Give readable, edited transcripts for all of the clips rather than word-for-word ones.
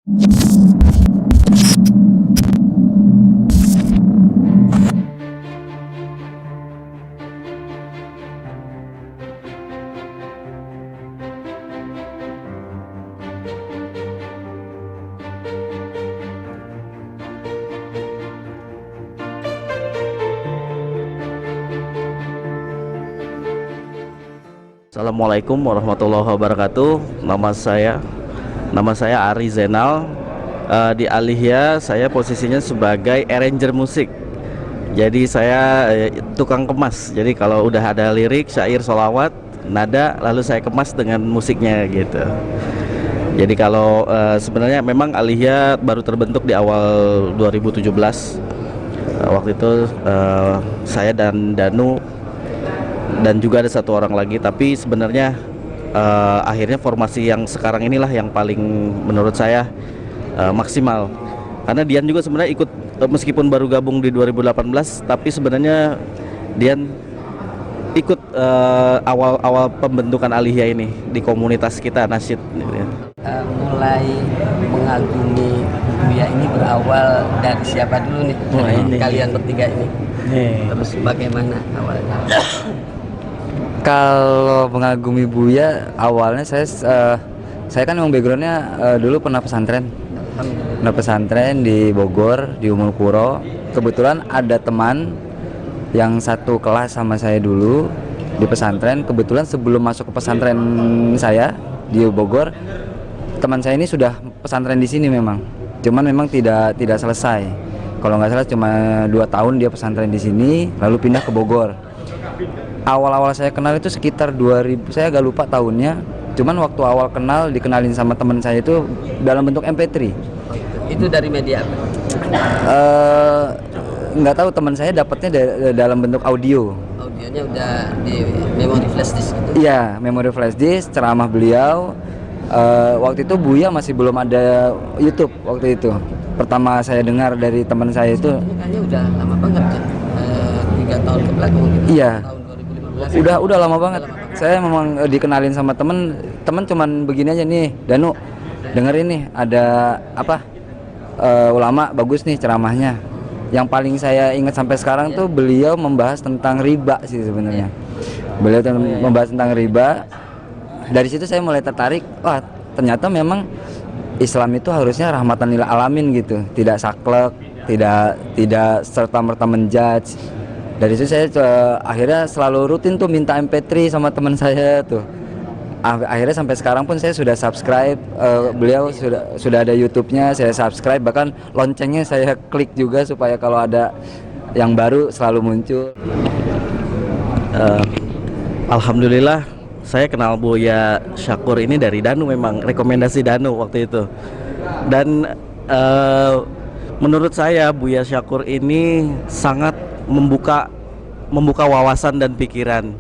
Assalamualaikum warahmatullahi wabarakatuh. Nama saya Ari Zainal. Di Alihya saya posisinya sebagai arranger musik. Jadi saya tukang kemas. Jadi kalau udah ada lirik, syair, sholawat, nada, lalu saya kemas dengan musiknya gitu. Jadi kalau sebenarnya memang Alihya baru terbentuk di awal 2017. Waktu itu saya dan Danu dan juga ada satu orang lagi, tapi sebenarnya akhirnya formasi yang sekarang inilah yang paling menurut saya maksimal, karena Dian juga sebenarnya ikut meskipun baru gabung di 2018, tapi sebenarnya Dian ikut awal pembentukan Alihya ini di komunitas kita nasyid gitu ya. Mulai mengagumi Buya ini berawal dari siapa dulu nih? Kalian bertiga ini. Terus bagaimana awalnya? Kalau mengagumi Buya awalnya saya kan memang backgroundnya dulu pernah pesantren di Bogor, di Umul Qura. Kebetulan ada teman yang satu kelas sama saya dulu di pesantren. Kebetulan sebelum masuk ke pesantren saya di Bogor, teman saya ini sudah pesantren di sini memang. Cuman memang tidak selesai. Kalau nggak salah cuma 2 tahun dia pesantren di sini, lalu pindah ke Bogor. Awal-awal saya kenal itu sekitar 2000, saya agak lupa tahunnya. Cuman waktu awal kenal, dikenalin sama teman saya itu dalam bentuk MP3. Itu dari media apa? Nggak tahu, teman saya dapatnya dalam bentuk audio. Audionya udah di memori flash disk gitu? Iya, memori flash disk, ceramah beliau. Waktu itu Buya masih belum ada YouTube waktu itu. Pertama saya dengar dari teman saya itu. Kayaknya udah lama banget kan? 3 tahun ke belakang gitu. Iya. Tahun 2015. Udah lama banget. Saya memang dikenalin sama temen cuman begini aja nih, Danu, dengerin nih ada apa ulama bagus nih ceramahnya. Yang paling saya ingat sampai sekarang tuh beliau membahas tentang riba sih sebenarnya. Beliau membahas tentang riba. Dari situ saya mulai tertarik. Wah, ternyata memang Islam itu harusnya rahmatan lil alamin gitu, tidak saklek, tidak serta-merta menjudge. Dari situ saya akhirnya selalu rutin tuh minta MP3 sama teman saya tuh. Akhirnya sampai sekarang pun saya sudah subscribe, beliau sudah ada YouTube-nya, saya subscribe, bahkan loncengnya saya klik juga supaya kalau ada yang baru selalu muncul. Alhamdulillah saya kenal Buya Syakur ini dari Danu, memang rekomendasi Danu waktu itu. Dan menurut saya Buya Syakur ini sangat membuka wawasan dan pikiran,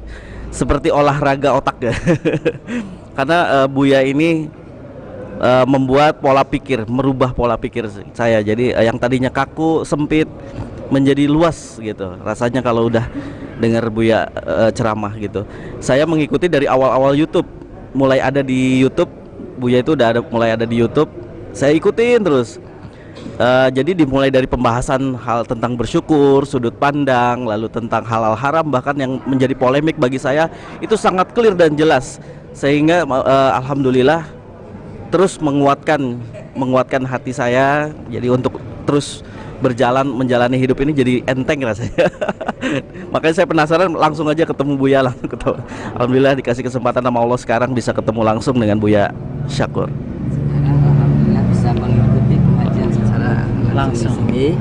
seperti olahraga otak ya. Karena Buya ini membuat pola pikir, merubah pola pikir saya. Jadi yang tadinya kaku, sempit, menjadi luas gitu rasanya kalau udah dengar Buya ceramah gitu. Saya mengikuti dari awal-awal YouTube, mulai ada di YouTube, Buya itu mulai ada di YouTube. Saya ikutin terus. Jadi dimulai dari pembahasan hal tentang bersyukur, sudut pandang, lalu tentang halal haram, bahkan yang menjadi polemik bagi saya itu sangat clear dan jelas, sehingga alhamdulillah terus menguatkan hati saya. Jadi untuk terus menjalani hidup ini jadi enteng rasanya. Makanya saya penasaran, langsung aja ketemu Buya, langsung ketemu. Alhamdulillah dikasih kesempatan sama Allah sekarang bisa ketemu langsung dengan Buya Syakur. Alhamdulillah bisa mengikuti pengajian secara langsung di sini.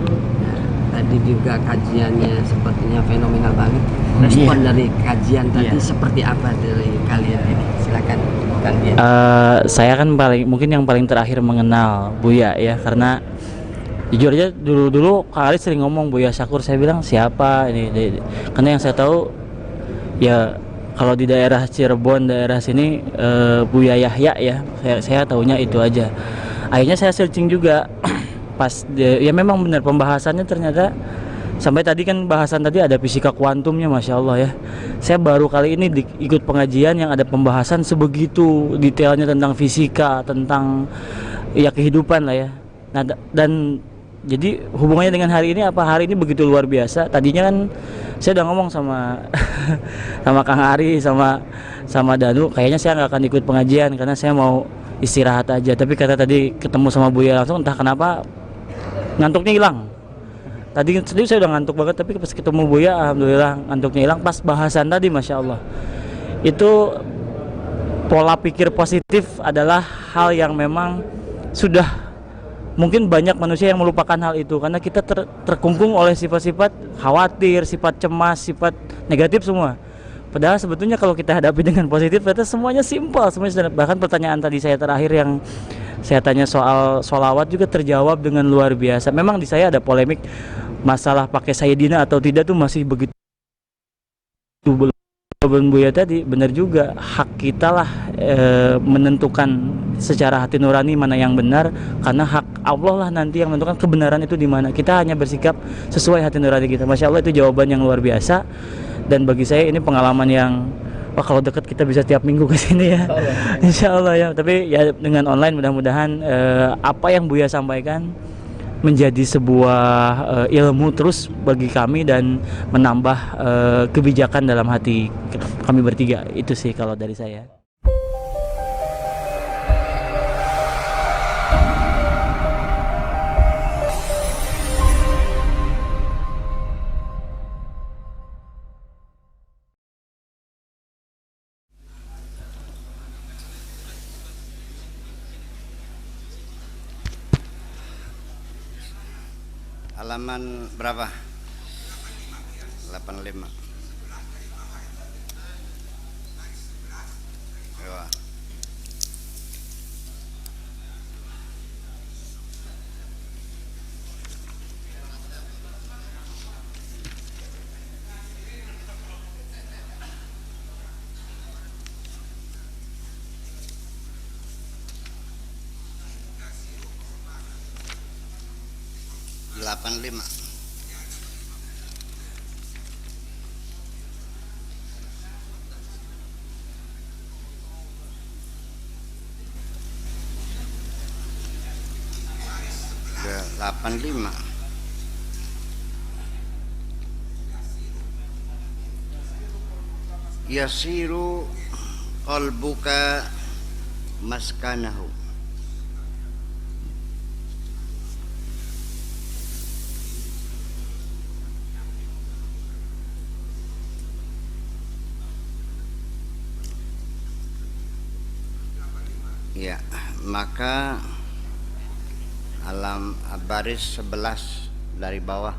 Tadi juga kajiannya sepertinya fenomenal banget. Respon dari kajian tadi seperti apa dari kalian ini? Silakan Kang Dian. Saya kan mungkin yang paling terakhir mengenal Buya ya, karena jujur aja dulu Kak Ali sering ngomong Buya Syakur, saya bilang siapa ini, karena yang saya tahu ya kalau di daerah Cirebon, daerah sini Buya Yahya ya, saya tahunya itu aja. Akhirnya saya searching juga pas ya memang benar pembahasannya ternyata sampai tadi kan bahasan tadi ada fisika kuantumnya, Masya Allah ya. Saya baru kali ini ikut pengajian yang ada pembahasan sebegitu detailnya tentang fisika, tentang ya kehidupan lah ya. Nah dan jadi hubungannya dengan hari ini apa, hari ini begitu luar biasa. Tadinya kan saya udah ngomong sama sama Kang Ari sama Danu, kayaknya saya nggak akan ikut pengajian karena saya mau istirahat aja. Tapi kata tadi ketemu sama Buya langsung, entah kenapa ngantuknya hilang. Tadi saya udah ngantuk banget, tapi pas ketemu Buya alhamdulillah ngantuknya hilang. Pas bahasan tadi masya Allah, itu pola pikir positif adalah hal yang memang sudah mungkin banyak manusia yang melupakan hal itu karena kita terkungkung oleh sifat-sifat khawatir, sifat cemas, sifat negatif semua. Padahal sebetulnya kalau kita hadapi dengan positif, ternyata semuanya simpel, semuanya sederhana. Bahkan pertanyaan tadi saya terakhir yang saya tanya soal sholawat juga terjawab dengan luar biasa. Memang di saya ada polemik masalah pakai Sayyidina atau tidak tuh masih begitu. Bang Buya tadi benar juga, hak kita lah menentukan secara hati nurani mana yang benar, karena hak Allah lah nanti yang menentukan kebenaran itu di mana. Kita hanya bersikap sesuai hati nurani kita. Masya Allah, itu jawaban yang luar biasa, dan bagi saya ini pengalaman yang wah, kalau dekat kita bisa tiap minggu ke sini ya. Insya Allah ya. Tapi ya dengan online mudah-mudahan apa yang Buya sampaikan menjadi sebuah ilmu terus bagi kami dan menambah kebijakan dalam hati kami bertiga. Itu sih kalau dari saya. Halaman berapa? 85. Ya. Delapan lima. Delapan lima. Yasiru qalbuka maskanahu. Ya, maka alam baris 11 dari bawah,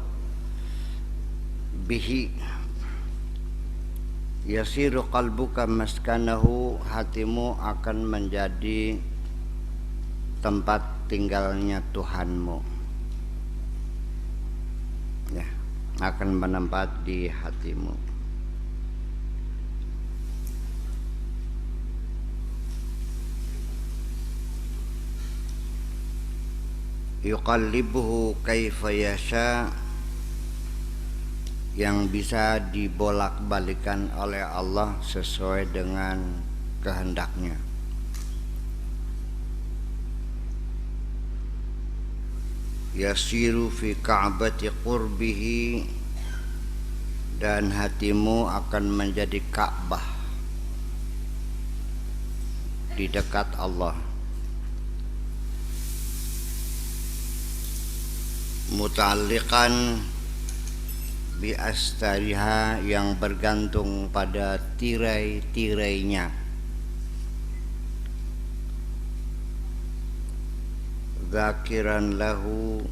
bihi yasiru qalbuka maskanahu, hatimu akan menjadi tempat tinggalnya Tuhanmu, ya, akan menetap di hatimu. Yuqallibuhu kaifa yasha, yang bisa dibolak-balikan oleh Allah sesuai dengan kehendaknya. Yasiru fi ka'bati qurbihi, dan hatimu akan menjadi Ka'bah di dekat Allah. Muta'alliqan bi astariha, yang bergantung pada tirai-tirainya. Zakiran lahu,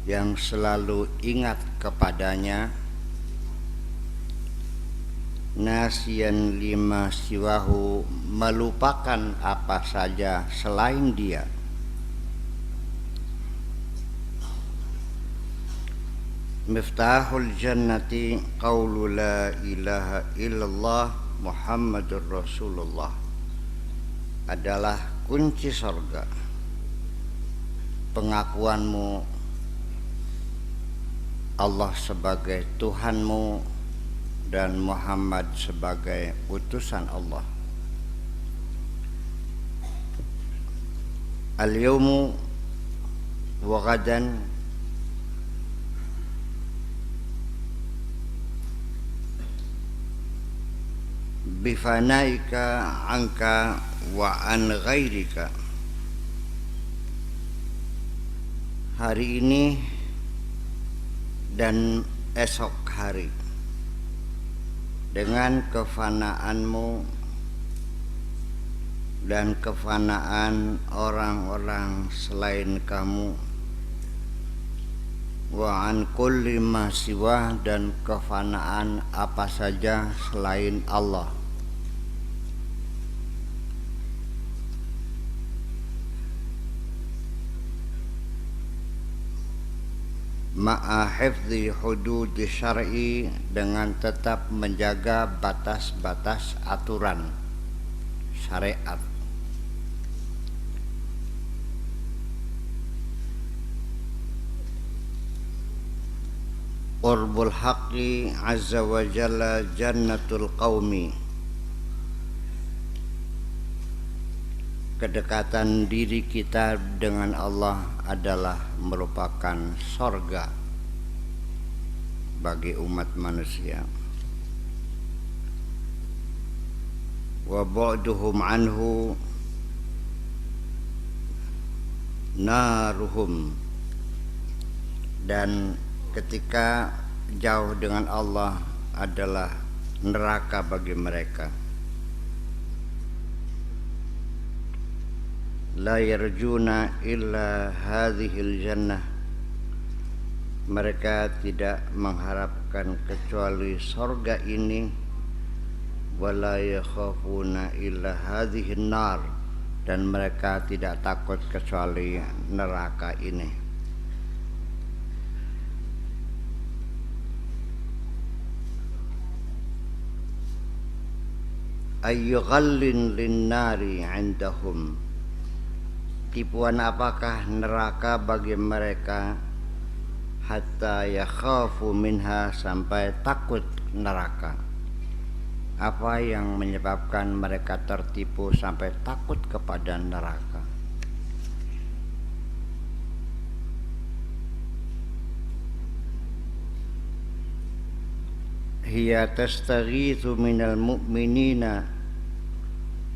yang selalu ingat kepadanya. Nasiyan lima siwahu, melupakan apa saja selain dia. Miftahul jannati qaulu la ilaha illallah Muhammadur Rasulullah, adalah kunci surga pengakuanmu Allah sebagai Tuhanmu dan Muhammad sebagai utusan Allah. al-yawmu wa ghadan bifanaika anka wa an ghairika. Hari ini dan esok hari dengan kefanaanmu dan kefanaan orang-orang selain kamu, wa an kulli ma siwa, dan kefanaan apa saja selain Allah. Ma'a hifdzi hudud syar'i, dengan tetap menjaga batas-batas aturan syariat. Qurbul haqqi azza wa jalla jannatul qaumi, kedekatan diri kita dengan Allah adalah merupakan sorga bagi umat manusia. Wa bu'duhum anhu naruhum, dan ketika jauh dengan Allah adalah neraka bagi mereka. La yarjuna illa hadhil jannah, mereka tidak mengharapkan kecuali sorga ini. Wala yakhafuna illa hadhihin nar, dan mereka tidak takut kecuali neraka ini. Ayyughallin linnari indahum, tipuan apakah neraka bagi mereka, hatta yakhafu minha, sampai takut neraka. Apa yang menyebabkan mereka tertipu sampai takut kepada neraka? Hiya tastaghithu minal mu'minina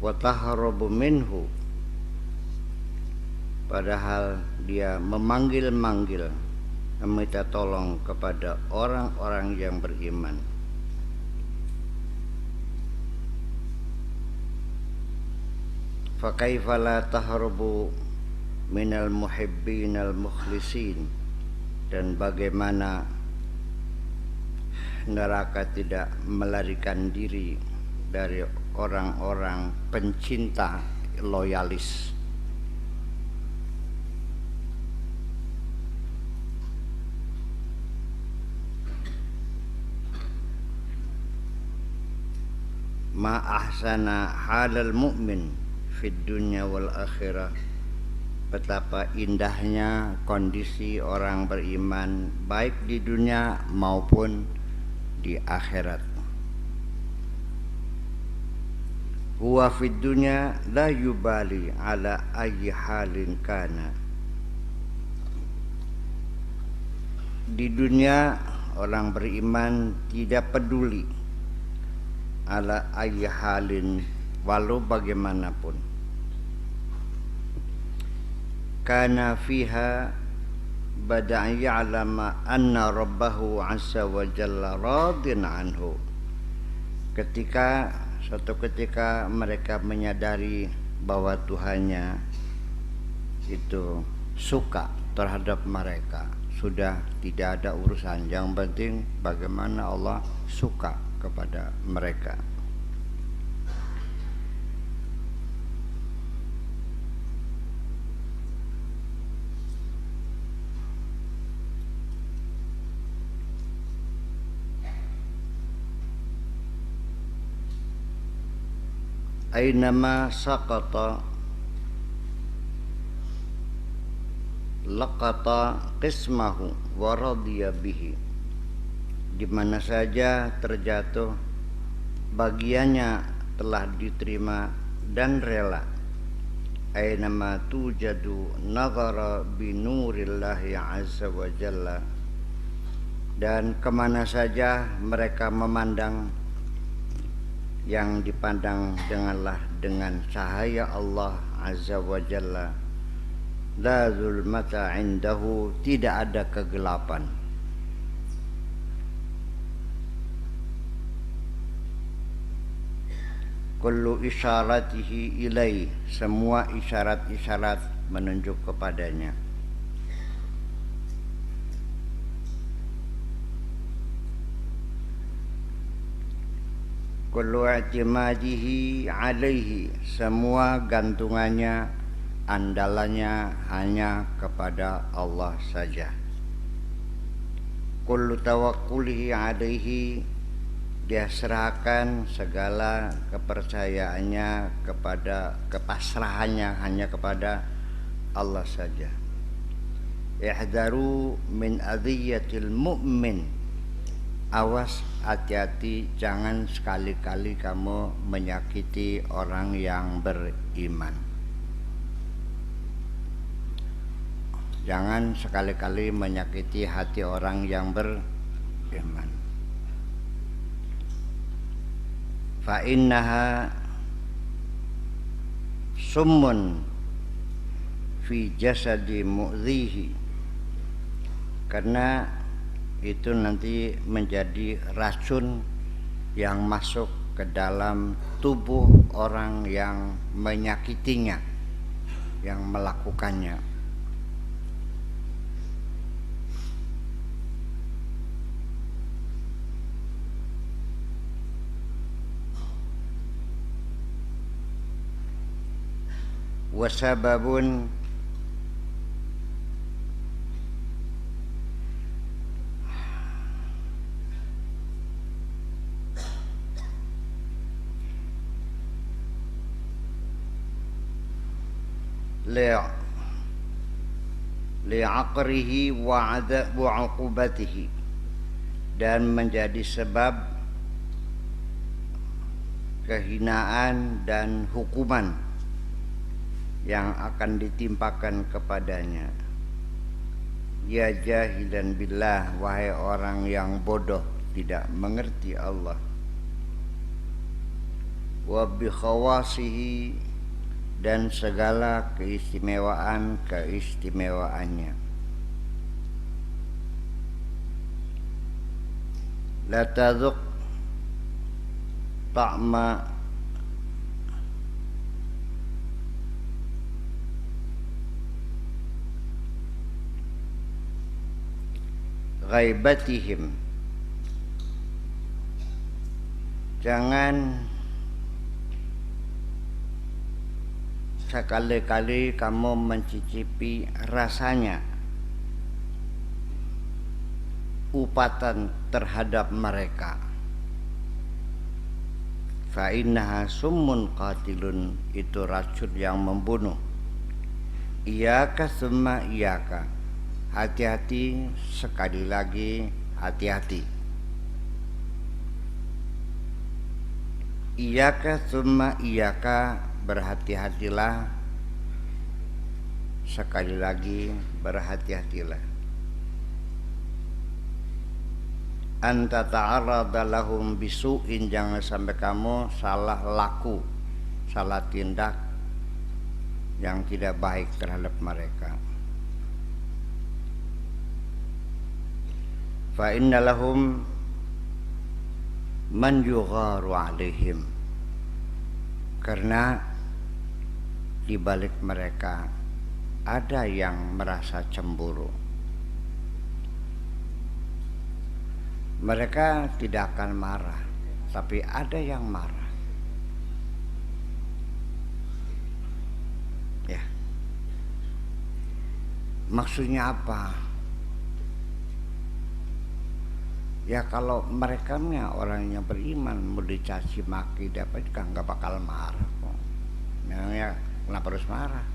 wa tahrabu minhu, padahal dia memanggil-manggil, meminta tolong kepada orang-orang yang beriman. Fa kaifa la tahrabu minal muhibbinal mukhlisin, dan bagaimana neraka tidak melarikan diri dari orang-orang pencinta loyalis. Ma ahsana halal mu'min fid dunya wal akhirah, betapa indahnya kondisi orang beriman baik di dunia maupun di akhirat. Huwa fid dunya la yubali ala ayyi halin kana, di dunia orang beriman tidak peduli ala ayyi halin, walau bagaimanapun. Kana fiha bada'a ya'lama anna rabbahu azza wa jalla radin anhu, suatu ketika mereka menyadari bahwa Tuhannya itu suka terhadap mereka, sudah tidak ada urusan, yang penting bagaimana Allah suka kepada mereka. Ainama saqata laqata qismahu wa radiya bihi, di mana saja terjatuh bagiannya telah diterima dan rela. Aynama tujadu nazara binurillahi azza wa jalla, dan kemana saja mereka memandang, yang dipandang dengan cahaya Allah azza wa jalla. La zulmata indahu, tidak ada kegelapan. Kullu isyaratihi ilai, semua isyarat-isyarat menunjuk kepadanya. Kullu i'timadihi alaihi, semua gantungannya, andalannya hanya kepada Allah saja. Kullu tawakkulihi alaihi, dia serahkan segala kepercayaannya kepasrahannya hanya kepada Allah saja. Ihdaru min adhiyatil mu'min, awas, hati-hati, jangan sekali-kali kamu menyakiti orang yang beriman. Jangan sekali-kali menyakiti hati orang yang beriman. Fa innaha summun fi jasadi mu'dhihi, karena itu nanti menjadi racun yang masuk ke dalam tubuh orang yang menyakitinya, yang melakukannya. Wasababun li'aqrihi wa 'uqubatihi, dan menjadi sebab kehinaan dan hukuman yang akan ditimpakan kepadanya. Ya jahilan billah, wahai orang yang bodoh, tidak mengerti Allah. Wa bi khawasihi, dan segala keistimewaannya. La tadzuq ta'ma ghaibatihim, jangan sekali-kali kamu mencicipi rasanya upatan terhadap mereka. Fa innaha summun qatilun, itu racun yang membunuh. Iyaka summa iyaka, hati-hati, sekali lagi hati-hati. Iyaka summa iyaka, berhati-hatilah, sekali lagi berhati-hatilah. Anta ta'arrada lahum bisu'in, jangan sampai kamu salah laku, salah tindak yang tidak baik terhadap mereka. Fa inna lahum man yugharu alaihim, karena di balik mereka ada yang merasa cemburu. Mereka tidak akan marah, tapi ada yang marah. Ya. Maksudnya apa? Ya kalau mereka orang yang beriman mau dicaci maki dapat juga nggak bakal marah kok. Memangnya kenapa harus marah?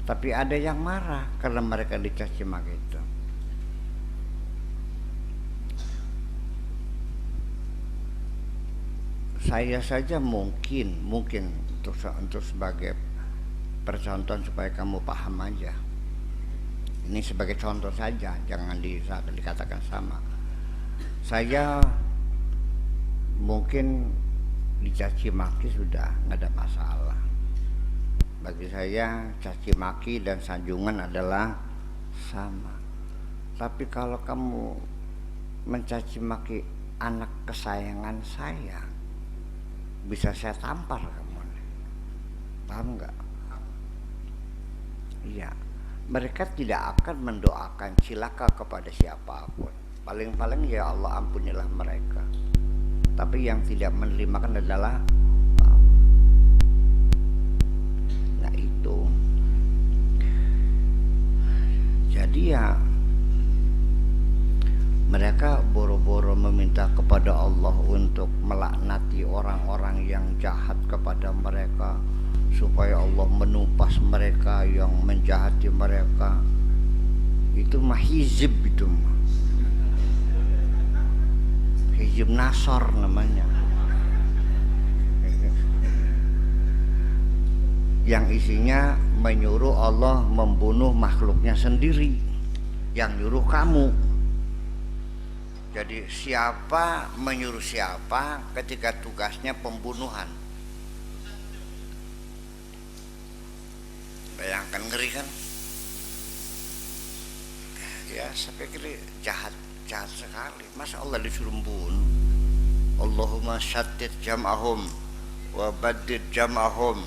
Tapi ada yang marah karena mereka dicaci maki itu. Saya saja mungkin untuk sebagai percontohan supaya kamu paham aja. Ini sebagai contoh saja, jangan dikatakan sama. Saya mungkin dicaci maki sudah nggak ada masalah. Bagi saya caci maki dan sanjungan adalah sama. Tapi kalau kamu mencaci maki anak kesayangan saya, bisa saya tampar kamu. Paham nggak? Iya. Mereka tidak akan mendoakan cilaka kepada siapapun. Paling-paling ya Allah ampunilah mereka. Tapi yang tidak menerimakan adalah nah itu. Jadi ya mereka boro-boro meminta kepada Allah untuk melaknati orang-orang yang jahat kepada mereka, supaya Allah menumpas mereka yang menjahati mereka. Itu mah hizib, itu mah hizib Nasor namanya, yang isinya menyuruh Allah membunuh makhluknya sendiri, yang nyuruh kamu. Jadi siapa menyuruh siapa ketika tugasnya pembunuhan? Bayangkan, ngeri kan? Ya saya pikir jahat sekali. Masa Allah disuruh bunuh? Allahumma syattid jam'ahum wa baddid jam'ahum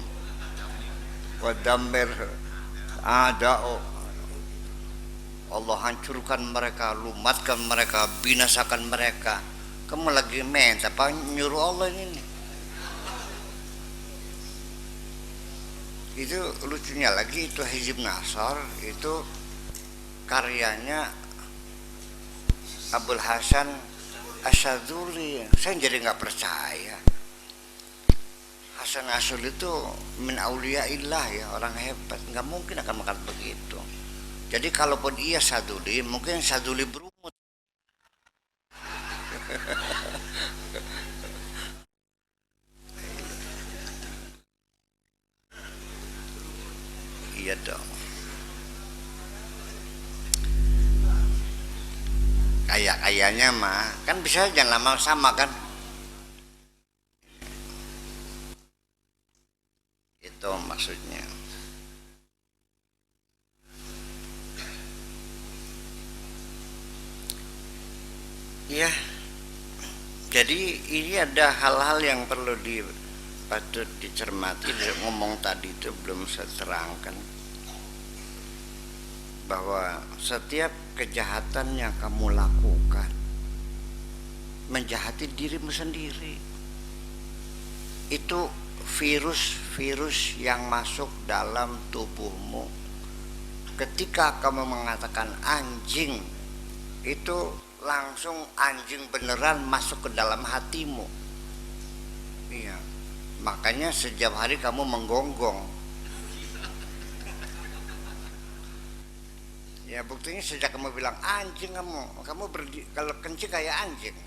wa dammir a'da'u. Allah hancurkan mereka, lumatkan mereka, binasakan mereka. Kamu lagi minta apa nyuruh Allah ini? Itu lucunya lagi, itu Hizib Nasr itu karyanya Abul Hasan Asyadzuli. Saya jadi nggak percaya. Hasan Asyadzuli itu min auliyaillah, ya, orang hebat, nggak mungkin akan makan begitu. Jadi kalaupun ia Saduli, mungkin Saduli berumut. Iya dong. Kayaknya mah kan bisa jangan lama sama kan. Itu maksudnya. Ya, jadi ini ada hal-hal yang perlu patut dicermati. Ngomong tadi itu belum saya terangkan bahwa setiap kejahatan yang kamu lakukan menjahati dirimu sendiri. Itu virus yang masuk dalam tubuhmu. Ketika kamu mengatakan anjing, itu langsung anjing beneran masuk ke dalam hatimu. Iya. Makanya setiap hari kamu menggonggong. Ya buktinya sejak kamu bilang anjing, kamu kalau kencing kayak anjing.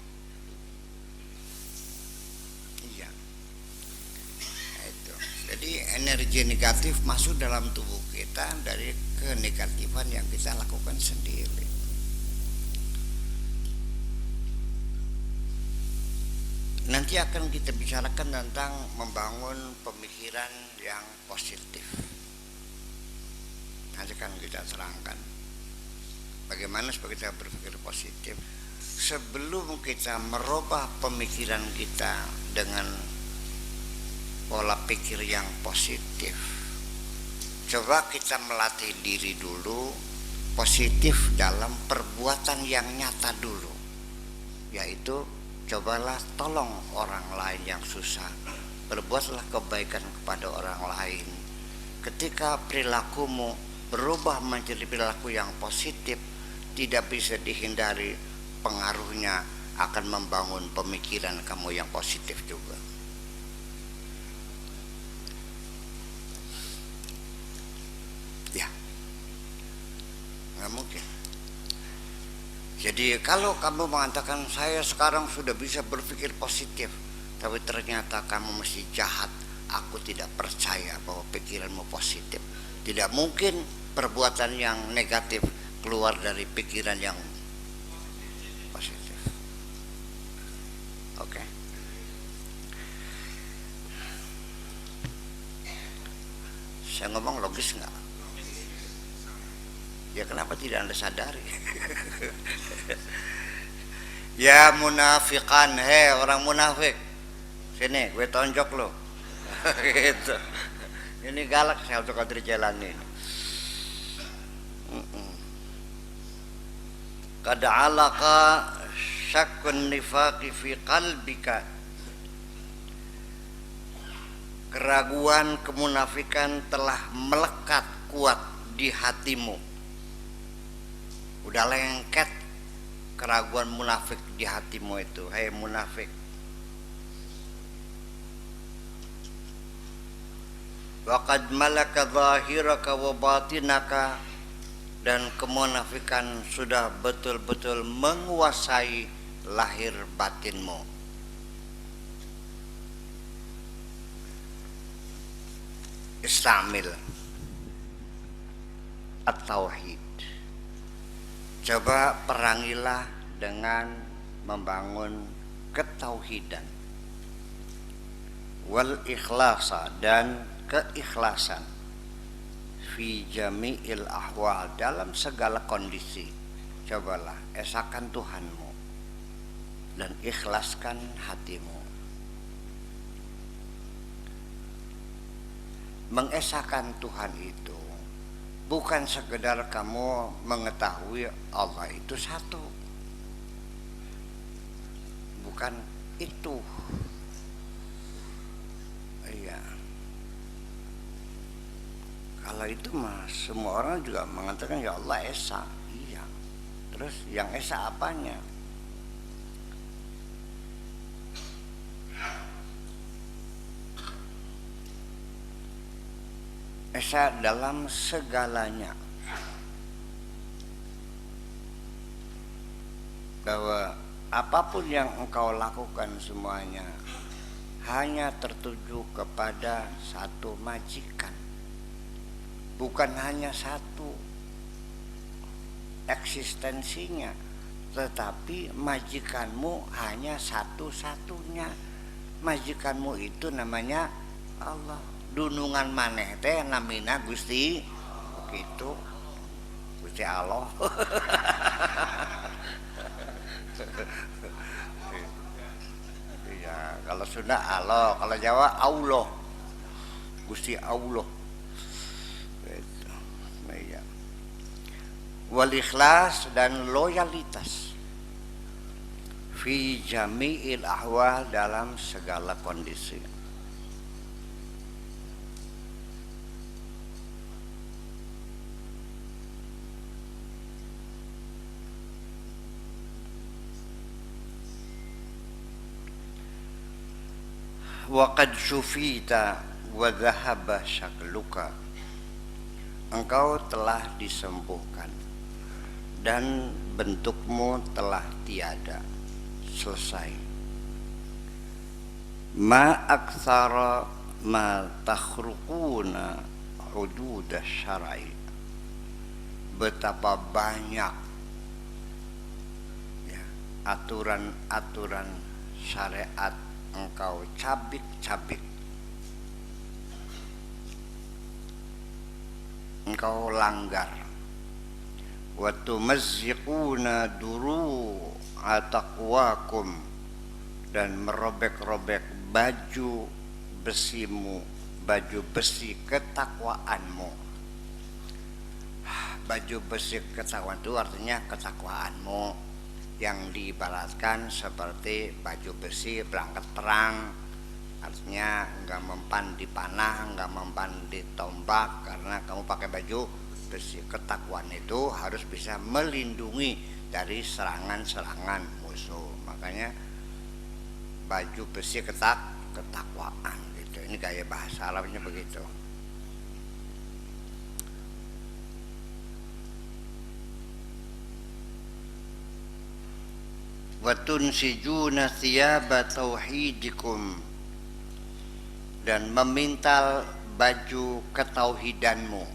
Iya. Nah, itu. Jadi energi negatif masuk dalam tubuh kita dari kenegatifan yang kita lakukan sendiri. Nanti akan kita bicarakan tentang membangun pemikiran yang positif. Nanti akan kita terangkan bagaimana supaya kita berpikir positif. Sebelum kita merubah pemikiran kita dengan pola pikir yang positif, coba kita melatih diri dulu positif dalam perbuatan yang nyata dulu, yaitu cobalah tolong orang lain yang susah, berbuatlah kebaikan kepada orang lain. Ketika perilakumu berubah menjadi perilaku yang positif, tidak bisa dihindari pengaruhnya akan membangun pemikiran kamu yang positif juga. Ya, nggak mungkin. Jadi kalau kamu mengatakan saya sekarang sudah bisa berpikir positif, tapi ternyata kamu masih jahat, aku tidak percaya bahwa pikiranmu positif. Tidak mungkin perbuatan yang negatif keluar dari pikiran yang positif. Oke. Saya ngomong logis nggak? Ya kenapa tidak Anda sadari? Ya munafikan, hei orang munafik, sini gue tonjok lo. Gitu. Ini galak saya untuk Qadir Jailani. Qad alaqa syakkun nifaqi fi qalbika. Keraguan kemunafikan telah melekat kuat di hatimu. Udah lengket keraguan munafik di hatimu itu. Hei munafik, waqad malaka zahiraka wa batinaka, dan kemunafikan sudah betul-betul menguasai lahir batinmu. Istamil at-tauhid. Coba perangilah dengan membangun ketauhidan, wal ikhlasa, dan keikhlasan, fi jami'il ahwal, dalam segala kondisi. Cobalah esakan Tuhanmu dan ikhlaskan hatimu. Mengesahkan Tuhan itu bukan sekedar kamu mengetahui Allah itu satu, bukan itu. Iya, kalau itu mah semua orang juga mengatakan ya Allah esa. Iya, terus yang esa apanya? Esa dalam segalanya, bahwa apapun yang engkau lakukan semuanya hanya tertuju kepada satu majikan, bukan hanya satu eksistensinya, tetapi majikanmu hanya satu-satunya. Majikanmu itu namanya Allah. Dunungan maneh teh namina Gusti, begitu, Gusti Allah. Iya, kalau Sunda Allah, kalau Jawa Allah, Gusti Allah. Gitu. Nah, iya. Wal ikhlas, dan loyalitas, fi jami'il ahwal, dalam segala kondisi. Waqad syufita wa dhahaba syakluka, engkau telah disembuhkan dan bentukmu telah tiada, selesai. Ma aktsara ma takhruquna hudud syar'i, betapa banyak ya, aturan-aturan syariat engkau cabik-cabik, engkau langgar. Wa tumazziquna duru ataqwakum, dan merobek-robek baju besimu, baju besi ketakwaanmu. Baju besi ketakwaan itu artinya ketakwaanmu, yang diibaratkan seperti baju besi berangkat perang. Artinya nggak mempan di panah, nggak mempan di tombak, karena kamu pakai baju besi. Ketakwaan itu harus bisa melindungi dari serangan-serangan musuh. Makanya baju besi ketakwaan gitu. Ini gaya bahasa Arabnya begitu. wa tunsijuna thiyaba tauhidikum, dan memintal baju ketauhidanmu.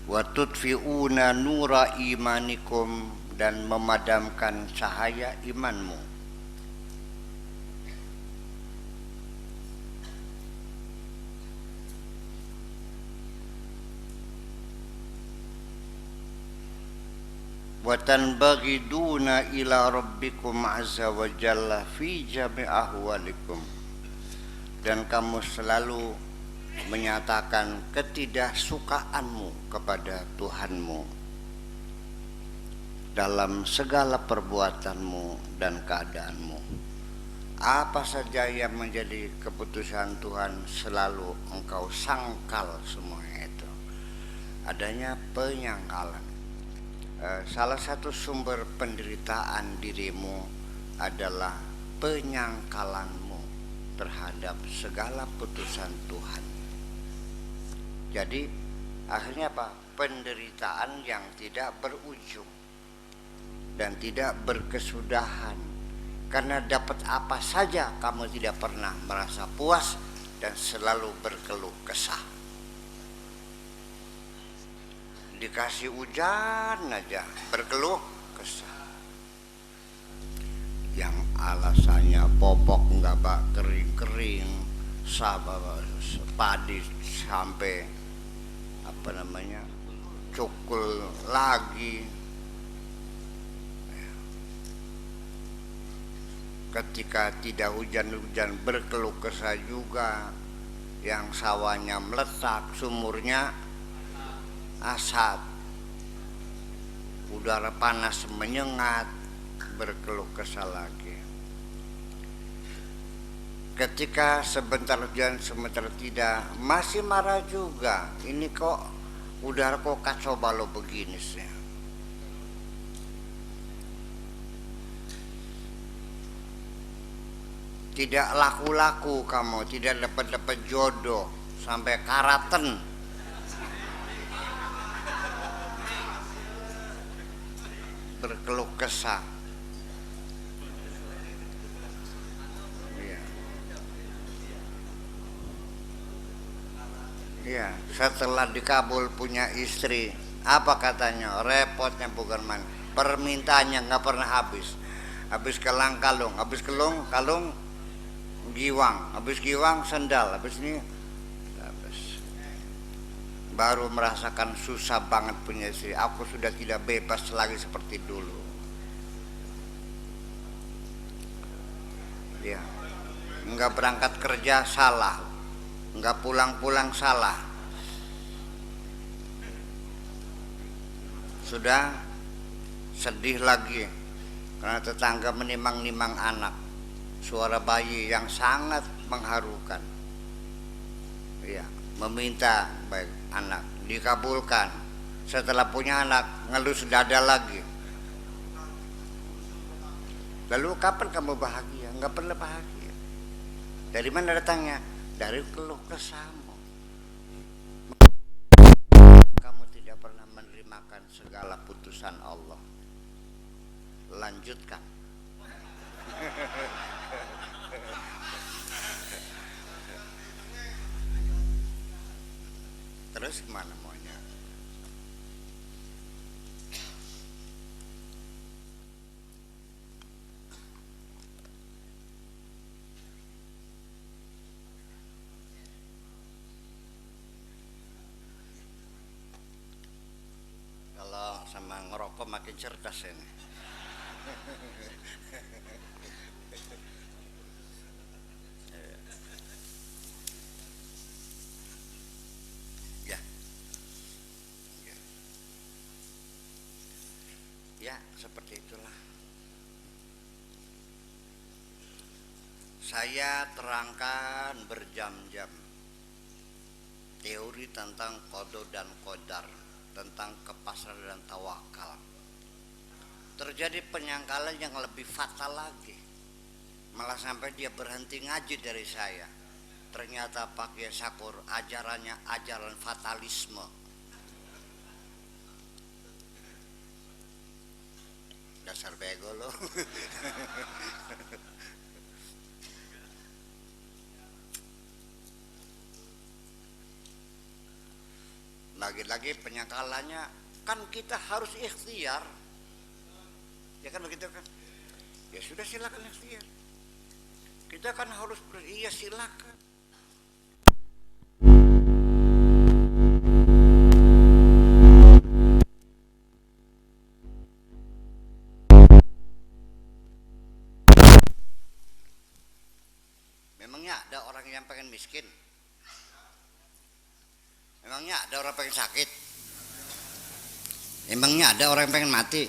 Wa tudfi'una nura imanikum, dan memadamkan cahaya imanmu. Wa tanbaghiduna ila rabbikum azza wa jalla fi jami' ahwalikum, dan kamu selalu menyatakan ketidaksukaanmu kepada Tuhanmu dalam segala perbuatanmu dan keadaanmu. Apa saja yang menjadi keputusan Tuhan selalu engkau sangkal semuanya itu. Adanya penyangkalan. Salah satu sumber penderitaan dirimu adalah penyangkalanmu terhadap segala putusan Tuhan. Jadi akhirnya apa? Penderitaan yang tidak berujung dan tidak berkesudahan, karena dapat apa saja kamu tidak pernah merasa puas dan selalu berkeluh kesah. Dikasih hujan aja berkeluh kesah, yang alasannya popok nggak bak kering-kering, sabar padi sampai cukul lagi. Ketika tidak hujan-hujan berkeluh kesah juga, yang sawahnya meletak, sumurnya asat, udara panas menyengat, berkeluh kesah lagi. Ketika sebentar hujan sebentar tidak, masih marah juga. Ini kok udara kok kacau balau begini sih. Tidak laku-laku kamu, tidak dapat jodoh, sampai karaten. Berkeluh kesah. Iya, setelah dikabul punya istri, apa katanya? Repotnya bukan main. Permintaannya nggak pernah habis. Habis kelang kalung, habis kalung giwang, habis giwang sendal, habis ini habis. Baru merasakan susah banget punya istri. Aku sudah tidak bebas lagi seperti dulu. Ya, nggak berangkat kerja salah, nggak pulang-pulang salah. Sudah sedih lagi karena tetangga menimang-nimang anak, suara bayi yang sangat mengharukan. Ya, meminta baik anak dikabulkan. Setelah punya anak ngelus dada lagi. Lalu kapan kamu bahagia? Nggak pernah bahagia. Dari mana datangnya? Dari keluh kesahmu. Kamu tidak pernah menerimakan segala putusan Allah. Lanjutkan. Terus gimana maunya? Kalau sama ngerokok makin cerdas ini. Ya. Ya, seperti itulah. Saya terangkan berjam-jam teori tentang qada dan qadar, tentang kepasrahan dan tawakal. Terjadi penyangkalan yang lebih fatal lagi, malah sampai dia berhenti ngaji dari saya. Ternyata Pak Kiai Sakur ajarannya ajaran fatalisme. dasar bego lo. Lagi-lagi penyangkalannya kan kita harus ikhtiar, ya kan begitu kan? Ya sudah, silakan ikhtiar. Kita kan harus iya silakan. Memangnya ada orang yang pengen miskin? Memangnya ada orang pengen sakit? Emangnya ada orang yang pengen mati?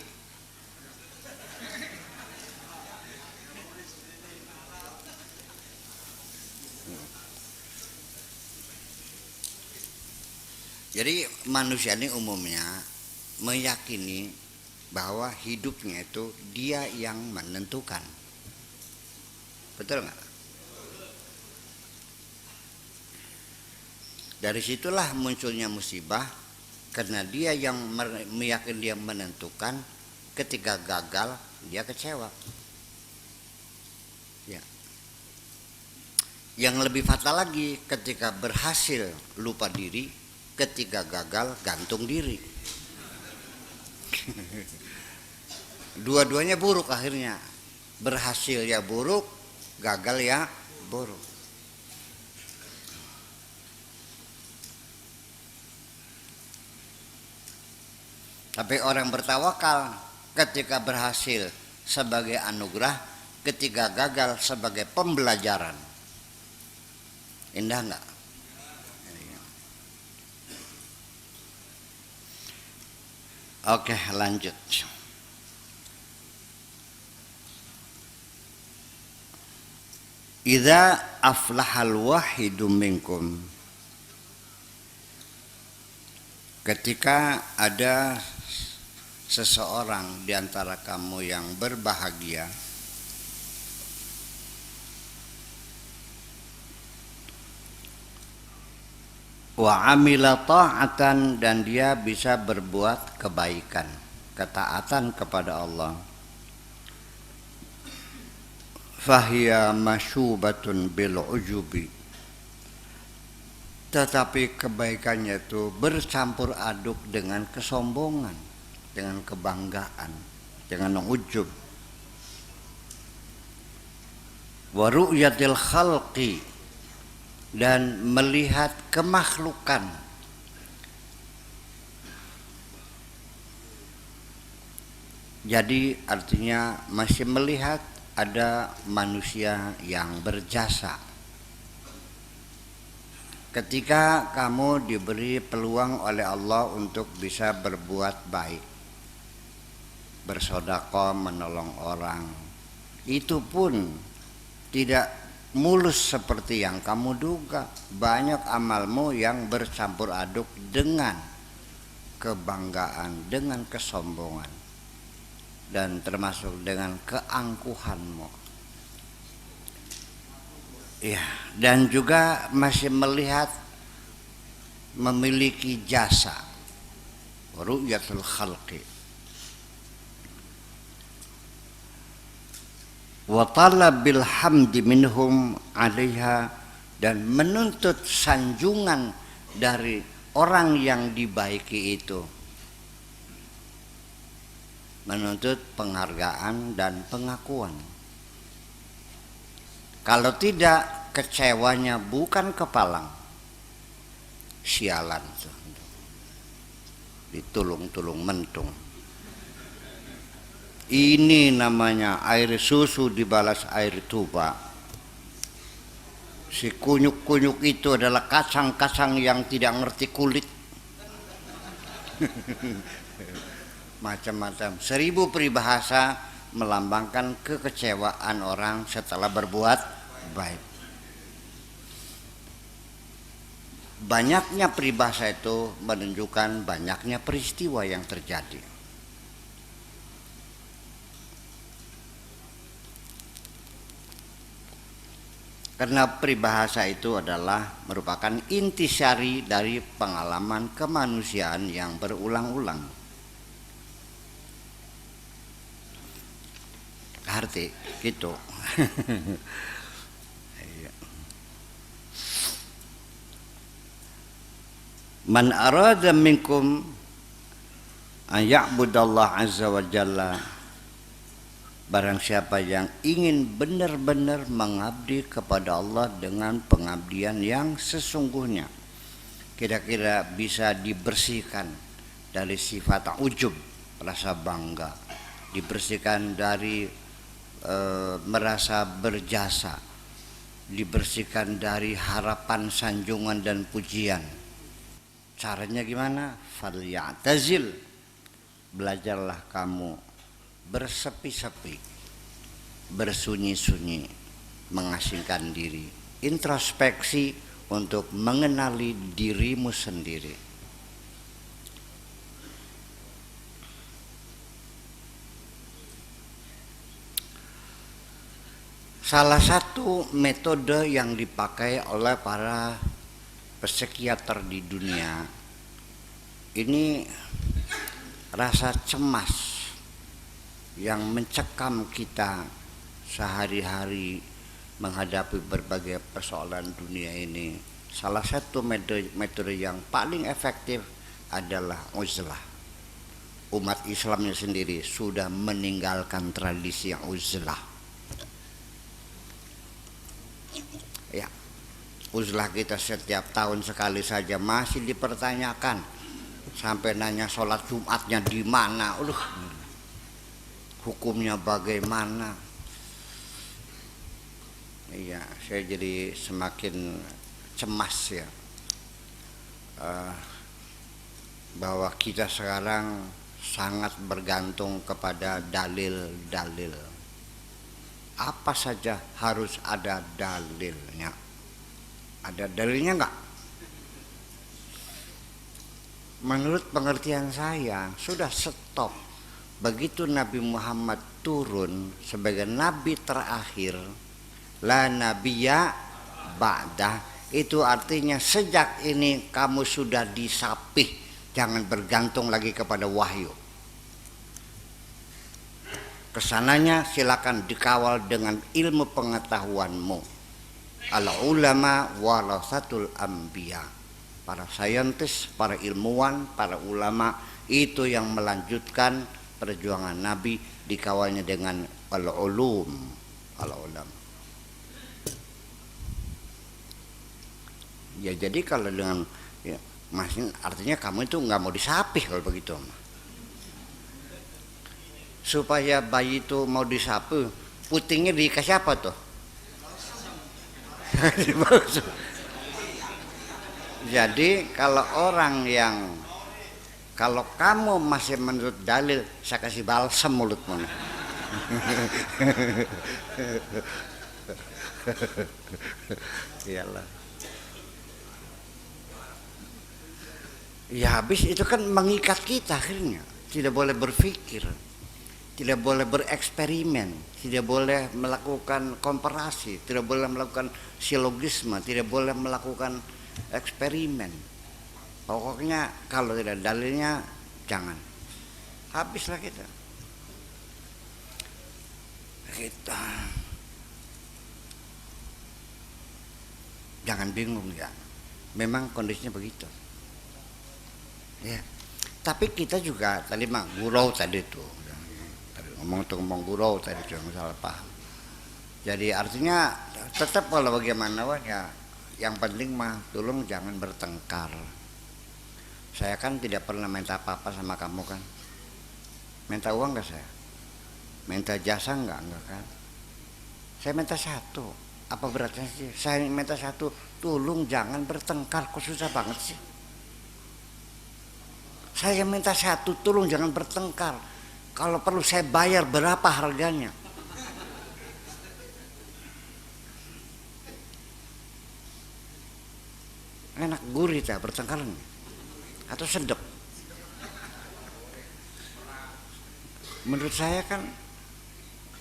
Jadi manusia ini umumnya meyakini bahwa hidupnya itu dia yang menentukan. Betul nggak? Dari situlah munculnya musibah, karena dia yang meyakini dia menentukan, ketika gagal dia kecewa. Ya. Yang lebih fatal lagi, ketika berhasil lupa diri, ketika gagal gantung diri. Dua-duanya buruk akhirnya. Berhasil ya buruk, gagal ya buruk. Tapi orang bertawakal ketika berhasil sebagai anugerah, ketika gagal sebagai pembelajaran. Indah enggak? Oke, lanjut. Idza aflahal wahidu minkum, ketika ada seseorang di antara kamu yang berbahagia, wa amila ta'atan, dan dia bisa berbuat kebaikan, ketaatan kepada Allah, fahiya masyubatun bil ujubi, tetapi kebaikannya itu bercampur aduk dengan kesombongan, dengan kebanggaan, dengan ujub. Wa ru'yatil khalqi, dan melihat kemakhlukan. Jadi artinya masih melihat ada manusia yang berjasa. Ketika kamu diberi peluang oleh Allah untuk bisa berbuat baik, bersedekah, menolong orang, itu pun tidak mulus seperti yang kamu duga. Banyak amalmu yang bercampur aduk dengan kebanggaan, dengan kesombongan, dan termasuk dengan keangkuhanmu. Ya, dan juga masih melihat memiliki jasa, ru'yatul khalqi, wa talabil hamdi minhum 'alaiha, dan menuntut sanjungan dari orang yang dibaiki itu, menuntut penghargaan dan pengakuan. Kalau tidak, kecewanya bukan kepalang, sialan tuh, ditulung-tulung mentung. Ini namanya air susu dibalas air tuba. Si kunyuk-kunyuk itu adalah kacang-kacang yang tidak ngerti kulit. Macam-macam, 1000 peribahasa melambangkan kekecewaan orang setelah berbuat baik. Banyaknya peribahasa itu menunjukkan banyaknya peristiwa yang terjadi. Karena peribahasa itu adalah merupakan intisari dari pengalaman kemanusiaan yang berulang-ulang. ngerti gitu. Iya. Man arada minkum an ya'budallah azza wa jalla, barang siapa yang ingin benar-benar mengabdi kepada Allah dengan pengabdian yang sesungguhnya, kira-kira bisa dibersihkan dari sifat ujub, rasa bangga, dibersihkan dari merasa berjasa, dibersihkan dari harapan sanjungan dan pujian. Caranya gimana? Falyatazil, belajarlah kamu bersepi-sepi, bersunyi-sunyi, mengasingkan diri, introspeksi untuk mengenali dirimu sendiri. Salah satu metode yang dipakai oleh para psikiater di dunia ini, rasa cemas yang mencekam kita sehari-hari menghadapi berbagai persoalan dunia ini. Salah satu metode yang paling efektif adalah uzlah. Umat Islamnya sendiri sudah meninggalkan tradisi yang uzlah. Ya, uzlah kita setiap tahun sekali saja masih dipertanyakan, sampai nanya sholat Jumatnya di mana, hukumnya bagaimana. Iya, saya jadi semakin cemas ya, bahwa kita sekarang sangat bergantung kepada dalil-dalil. Apa saja harus ada dalilnya. Ada dalilnya enggak? Menurut pengertian saya sudah stop. Begitu Nabi Muhammad turun sebagai nabi terakhir, la nabiyya ba'dah, itu artinya sejak ini kamu sudah disapih, jangan bergantung lagi kepada wahyu. Kesananya silakan dikawal dengan ilmu pengetahuanmu. Al ulama warasatul anbiya. Para saintis, para ilmuwan, para ulama itu yang melanjutkan perjuangan Nabi, dikawalnya dengan al-ulum, al-ulam. Ya jadi kalau dengan ya, maksudnya artinya kamu itu nggak mau disapih kalau begitu. Supaya bayi itu mau disapu, putingnya dikasih apa tuh? Jadi kalau orang yang, kalau kamu masih menurut dalil, saya kasih balsam mulutmu. Iyalah. Ya habis itu kan mengikat kita akhirnya. Tidak boleh berpikir, tidak boleh bereksperimen, tidak boleh melakukan komparasi, tidak boleh melakukan silogisme, tidak boleh melakukan eksperimen. Pokoknya kalau tidak dalilnya jangan. Habislah kita. Jangan bingung ya. Memang kondisinya begitu. Ya. Tapi kita juga tadi mah gurau tadi tuh. Ngomong gurau tadi tuh salah paham. Jadi artinya tetap kalau bagaimana ya, yang penting mah tolong jangan bertengkar. Saya kan tidak pernah minta apa-apa sama kamu kan. Minta uang enggak saya? Minta jasa enggak kan? Saya minta satu. Apa beratnya sih? Saya minta satu, tolong jangan bertengkar. Kok susah banget sih? Saya minta satu, tolong jangan bertengkar. Kalau perlu saya bayar berapa harganya. Enak gurih tak bertengkarnya? Atau sedap? Menurut saya kan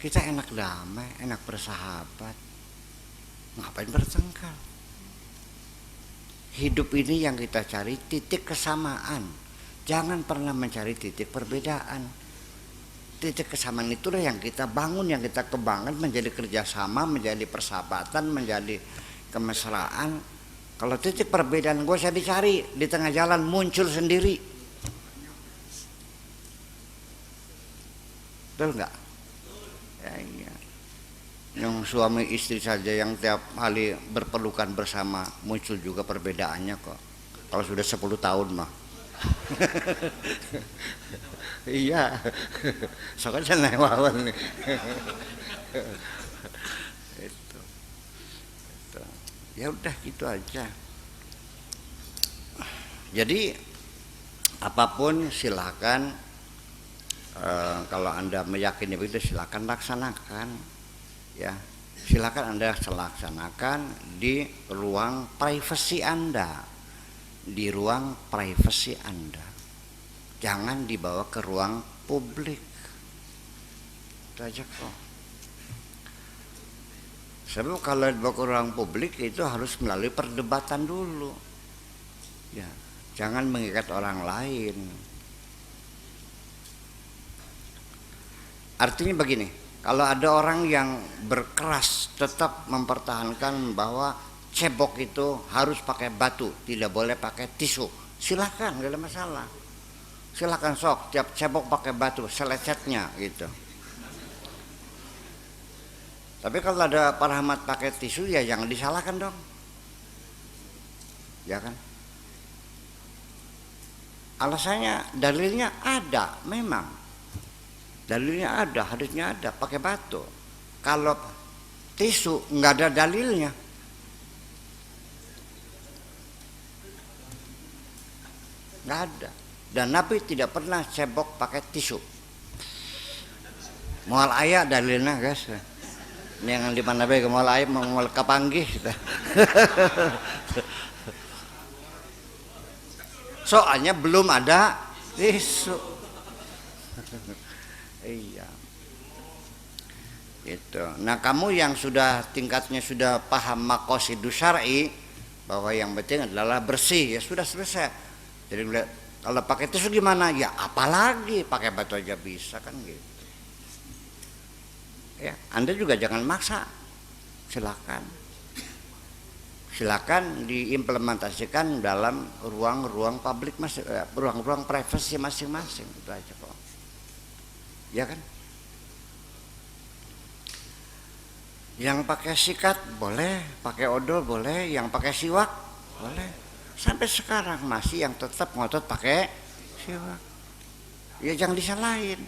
kita enak damai, enak bersahabat. Ngapain bertengkar? Hidup ini yang kita cari titik kesamaan. Jangan pernah mencari titik perbedaan. titik kesamaan itulah yang kita bangun, yang kita kembangkan menjadi kerjasama, menjadi persahabatan, menjadi kemesraan. Kalau titik perbedaan gue saya dicari di tengah jalan muncul sendiri, betul nggak? Ya, iya. Yang suami istri saja yang tiap hari berpelukan bersama muncul juga perbedaannya kok. Kalau sudah 10 tahun mah. Iya. Soalnya saya lawan nih. Itu. Ya udah gitu aja. Jadi apapun silakan, kalau Anda meyakini begitu silakan laksanakan, ya silakan Anda laksanakan di ruang privasi Anda, di ruang privasi Anda, jangan dibawa ke ruang publik. Itu aja kok. Sebab kalau dibawa ke ruang publik itu harus melalui perdebatan dulu, ya jangan mengikat orang lain. Artinya begini, kalau ada orang yang berkeras tetap mempertahankan bahwa cebok itu harus pakai batu, tidak boleh pakai tisu, silakan, gak ada masalah. Silakan sok, tiap cebok pakai batu, selecetnya gitu. Tapi kalau ada Pak Rahmat pakai tisu ya jangan disalahkan dong, ya kan? Alasannya, dalilnya ada, memang dalilnya ada, hadisnya ada, pakai batu. Kalau tisu nggak ada dalilnya, nggak ada. Dan Nabi tidak pernah cebok pakai tisu. Mual ayah dalilnya guys. Ini yang di mana Nabi mual ayah mau kepanggih kita. Soalnya belum ada tisu. Iya. Itu. Nah, kamu yang sudah tingkatnya sudah paham maqasidus syar'i, bahwa yang penting adalah bersih, ya sudah selesai. Jadi kalau pakai tisu gimana? Ya apalagi pakai batu aja bisa kan gitu. Ya, Anda juga jangan maksa. Silakan. Silakan diimplementasikan dalam ruang-ruang publik ruang-ruang privasi masing-masing, itu aja kok. Ya kan? Yang pakai sikat boleh, pakai odol boleh, yang pakai siwak boleh. Sampai sekarang masih yang tetap ngotot pakai siwak. Ya jangan disalahin.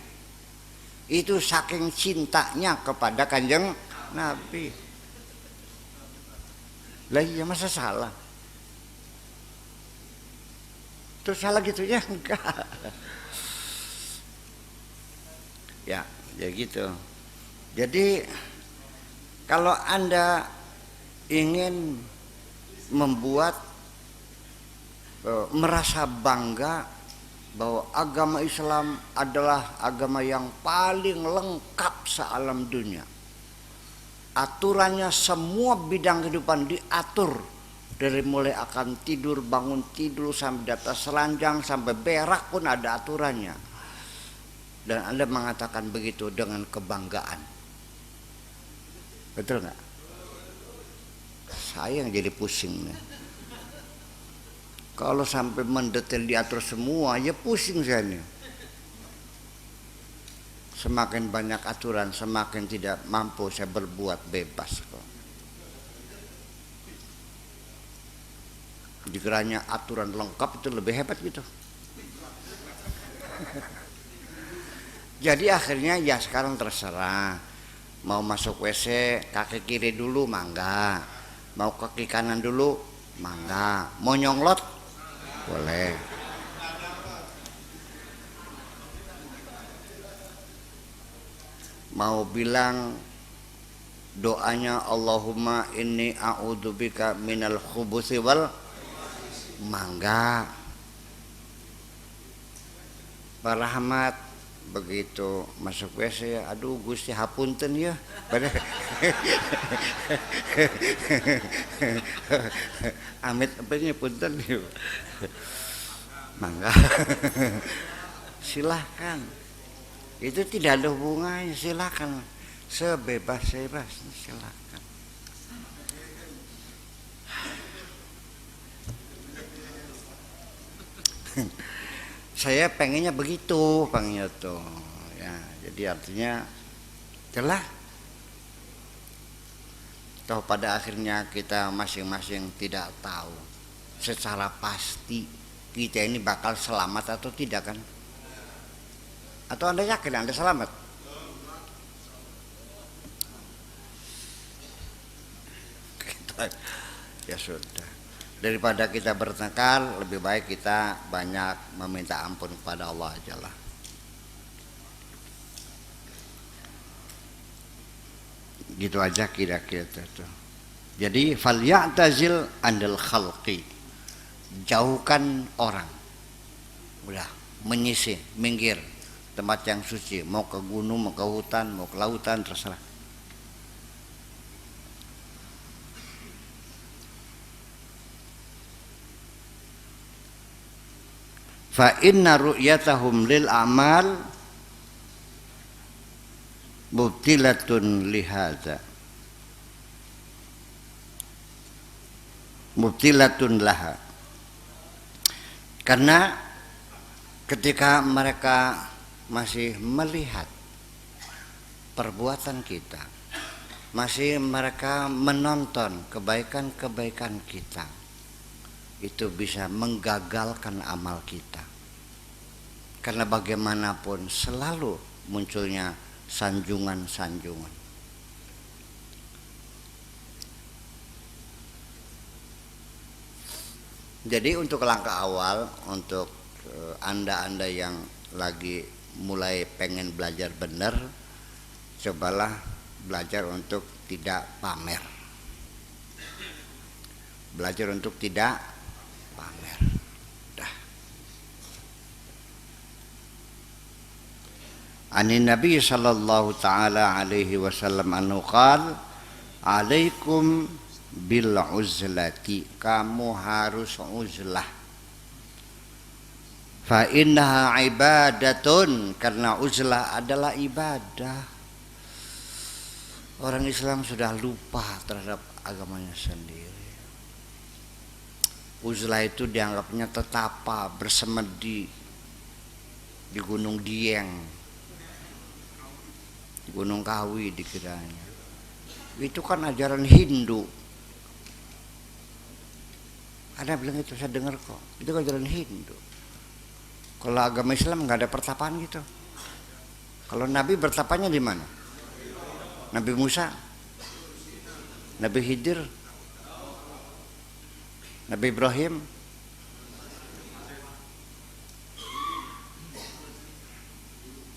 Itu saking cintanya kepada Kanjeng Nabi. Lah iya masa salah? Terus salah gitu ya? Enggak. Ya gitu. Jadi kalau Anda ingin membuat merasa bangga bahwa agama Islam adalah agama yang paling lengkap sealam dunia, aturannya semua bidang kehidupan diatur, dari mulai akan tidur, bangun tidur, sampai di atas selanjang, sampai berak pun ada aturannya. Dan Anda mengatakan begitu dengan kebanggaan, betul nggak? Saya yang jadi pusing nih. Kalau sampai mendetail diatur semua, ya pusing saya nih. Semakin banyak aturan, semakin tidak mampu saya berbuat bebas kok. Dikiranya aturan lengkap itu lebih hebat gitu. Jadi akhirnya ya sekarang terserah. Mau masuk WC kaki kiri dulu mangga, mau kaki kanan dulu mangga, mau nyonglot boleh. Mau bilang doanya Allahumma inni a'udzubika minal khubuthi wal mangga. Pak Rahmat begitu masuk WC, aduh Gusti hapunten ya. Amit apa ini punten ya. Mangga. Silahkan. Itu tidak ada hubungannya, silakan sebebas-bebasnya, silakan. Saya pengennya begitu, pengennya tuh ya. Jadi artinya telah toh pada akhirnya kita masing-masing tidak tahu secara pasti kita ini bakal selamat atau tidak kan? Atau Anda yakin Anda selamat? Ya sudah, daripada kita bertengkar lebih baik kita banyak meminta ampun kepada Allah aja lah. Gitu aja kira-kira itu. Jadi falyatazil andal khalqi, jauhkan orang, udah menyisih, minggir tempat yang suci, mau ke gunung, mau ke hutan, mau ke lautan, terserah. Fa inna ru'yatahum lil a'mal mubtilatun lihadza, mubtilatun laha. Karena ketika mereka masih melihat perbuatan kita, masih mereka menonton kebaikan-kebaikan kita, itu bisa menggagalkan amal kita. Karena bagaimanapun selalu munculnya sanjungan-sanjungan. Jadi untuk langkah awal untuk anda-anda yang lagi mulai pengen belajar benar, cobalah belajar untuk tidak pamer. Belajar untuk tidak pamer. Dah. Anin Nabi sallallahu taala alaihi wasallam anhu qala, alaikum bil uzlati, kamu harus uzlah. Fa innaha ibadatun, karena uzlah adalah ibadah. Orang Islam sudah lupa terhadap agamanya sendiri. Uzlah itu dianggapnya tetapa bersemedi di Gunung Dieng, di Gunung Kawi dikiranya. Itu kan ajaran Hindu. Ada bilang itu, saya dengar kok. Itu ajaran Hindu. Kalau agama Islam nggak ada pertapaan gitu. Kalau Nabi bertapanya di mana? Nabi Musa, Nabi Khidir, Nabi Ibrahim.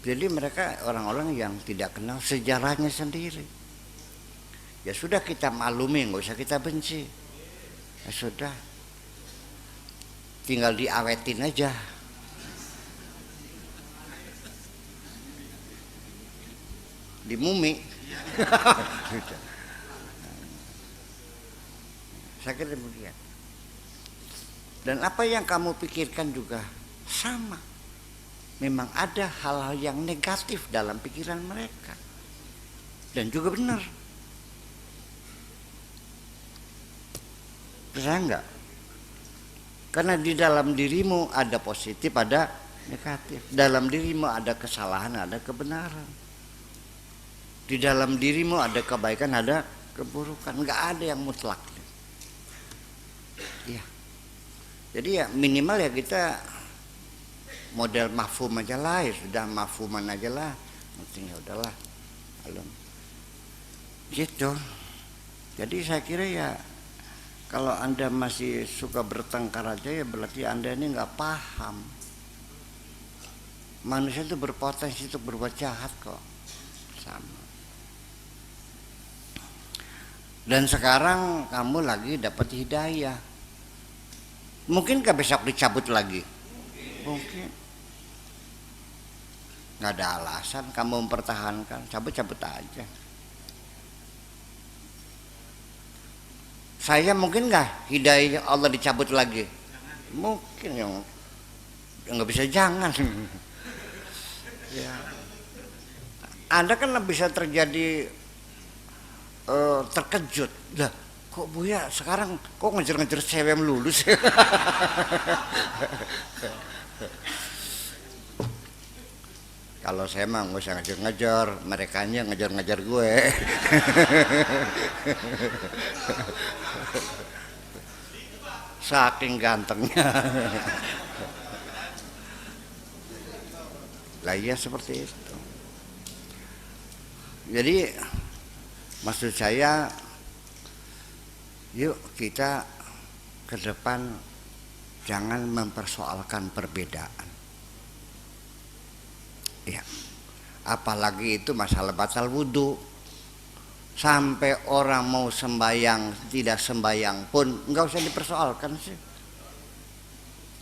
Jadi mereka orang-orang yang tidak kenal sejarahnya sendiri. Ya sudah, kita maklumi, nggak usah kita benci. Ya sudah, tinggal diawetin aja. Di mumi. Saya kira demikian. Dan apa yang kamu pikirkan juga sama. Memang ada hal-hal yang negatif dalam pikiran mereka. Dan juga benar. Percaya enggak? Karena di dalam dirimu ada positif, ada negatif. Dalam dirimu ada kesalahan, ada kebenaran. Di dalam dirimu ada kebaikan, ada keburukan. Enggak ada yang mutlak. Ya. Jadi ya minimal ya kita model mafhum aja lah, ya sudah mafhuman aja lah. Penting ya udahlah. Alum. Gitu. Jadi saya kira ya kalau Anda masih suka bertengkar aja ya berarti Anda ini nggak paham. Manusia itu berpotensi untuk berbuat jahat kok. Sama. Dan sekarang kamu lagi dapat hidayah. Mungkinkah besok dicabut lagi? Mungkin. Nggak ada alasan kamu mempertahankan. Cabut-cabut aja. Saya mungkin nggak hidayah Allah dicabut lagi? Mungkin yang nggak bisa jangan. Ya. Anda kan bisa terjadi terkejut. Lah, kok Buya sekarang kok ngejar-ngejar cewek melulu sih? Kalau saya mah nggak usah ngejar-ngejar, merekanya ngejar-ngejar gue. Saking gantengnya. Lah iya seperti itu. Jadi maksud saya, yuk kita ke depan jangan mempersoalkan perbedaan. Ya, apalagi itu masalah batal wudhu. Sampai orang mau sembayang tidak sembayang pun nggak usah dipersoalkan sih.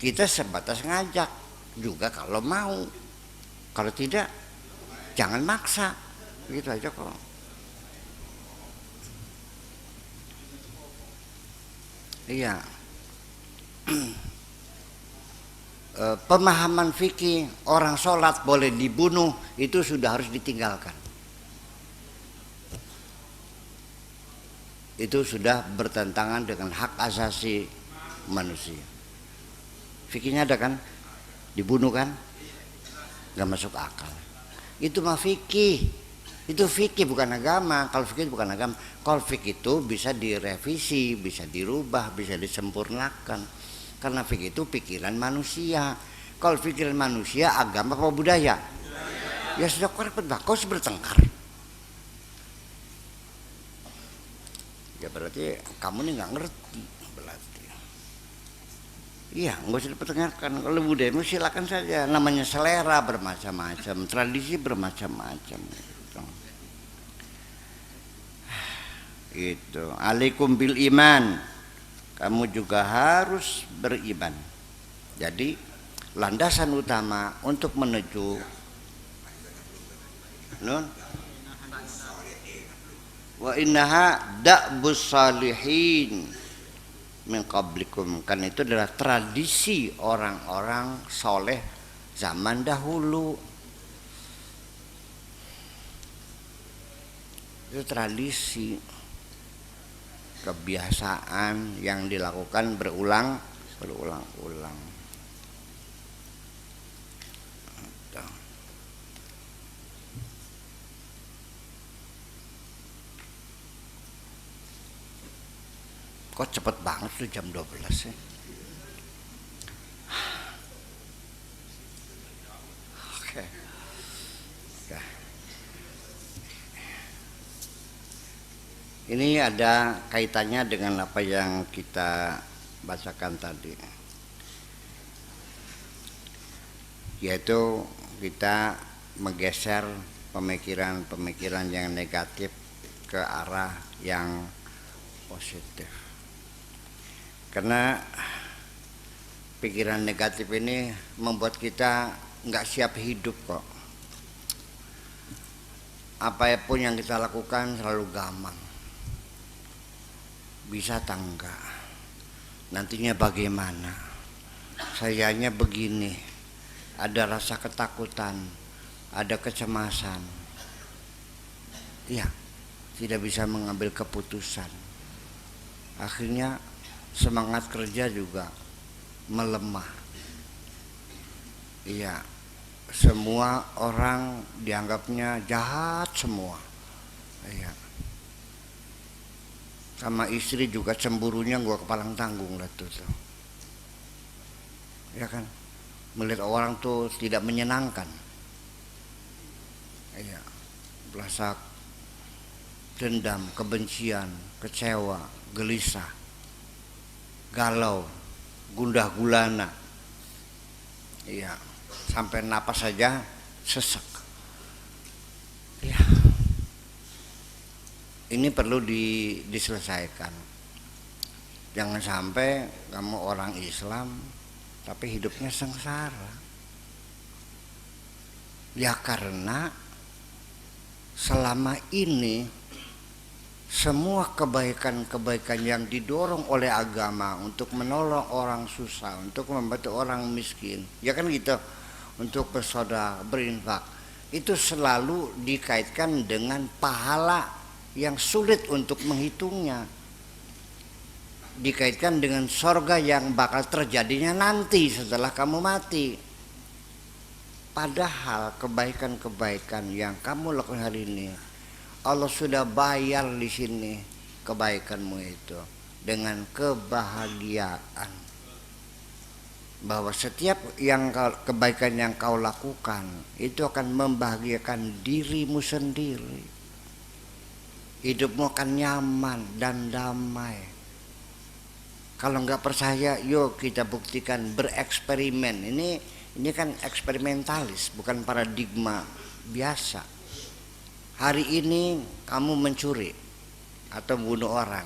Kita sebatas ngajak juga kalau mau. Kalau tidak, jangan maksa. Begitu aja kok. Iya. Pemahaman fikih orang sholat boleh dibunuh itu sudah harus ditinggalkan. Itu sudah bertentangan dengan hak asasi manusia. Fikihnya ada kan? Dibunuh kan? Gak masuk akal. Itu mah fikih. Itu fikih bukan agama. Kalau fikih bukan agama. Kalau fikih itu bisa direvisi, bisa dirubah, bisa disempurnakan. Karena fikih itu pikiran manusia. Kalau pikiran manusia, agama apa budaya? Ya sudah korepet bah, kau bertengkar. Ya berarti kamu nih nggak ngerti berarti. Iya, nggak usah dipertengkarkan. Kalau budaya silakan saja. Namanya selera bermacam-macam, tradisi bermacam-macam. Gitu. Alaikum bil iman. Kamu juga harus beriman. Jadi landasan utama untuk menuju wa innaha da'bus salihin min qablikum, kan itu adalah tradisi orang-orang soleh zaman dahulu. Itu tradisi, kebiasaan yang dilakukan berulang-ulang. Kok cepet banget tuh jam 12 ya? Oke. Ini ada kaitannya dengan apa yang kita bacakan tadi, yaitu kita menggeser pemikiran-pemikiran yang negatif ke arah yang positif. Karena pikiran negatif ini membuat kita nggak siap hidup kok. Apapun yang kita lakukan selalu gampang. Bisa tangga, nantinya bagaimana, sayanya begini, ada rasa ketakutan, ada kecemasan, ya tidak bisa mengambil keputusan, akhirnya semangat kerja juga melemah. Iya, semua orang dianggapnya jahat semua. Iya. Sama istri juga cemburunya gua kepalang tanggung lah tuh. Ya kan, melihat orang tuh tidak menyenangkan. Iya, rasa dendam, kebencian, kecewa, gelisah, galau, gundah gulana. Iya, sampai napas saja sesek. Iya. Ini perlu diselesaikan. Jangan sampai kamu orang Islam tapi hidupnya sengsara. Ya karena selama ini semua kebaikan-kebaikan yang didorong oleh agama untuk menolong orang susah, untuk membantu orang miskin, ya kan gitu, untuk bersedekah, berinfak, itu selalu dikaitkan dengan pahala yang sulit untuk menghitungnya, dikaitkan dengan sorga yang bakal terjadinya nanti setelah kamu mati. Padahal kebaikan-kebaikan yang kamu lakukan hari ini Allah sudah bayar di sini kebaikanmu itu dengan kebahagiaan, bahwa setiap kebaikan yang kau lakukan itu akan membahagiakan dirimu sendiri. Hidupmu akan nyaman dan damai. Kalau nggak percaya, yuk kita buktikan, bereksperimen. Ini kan eksperimentalis, bukan paradigma biasa. Hari ini kamu mencuri atau bunuh orang,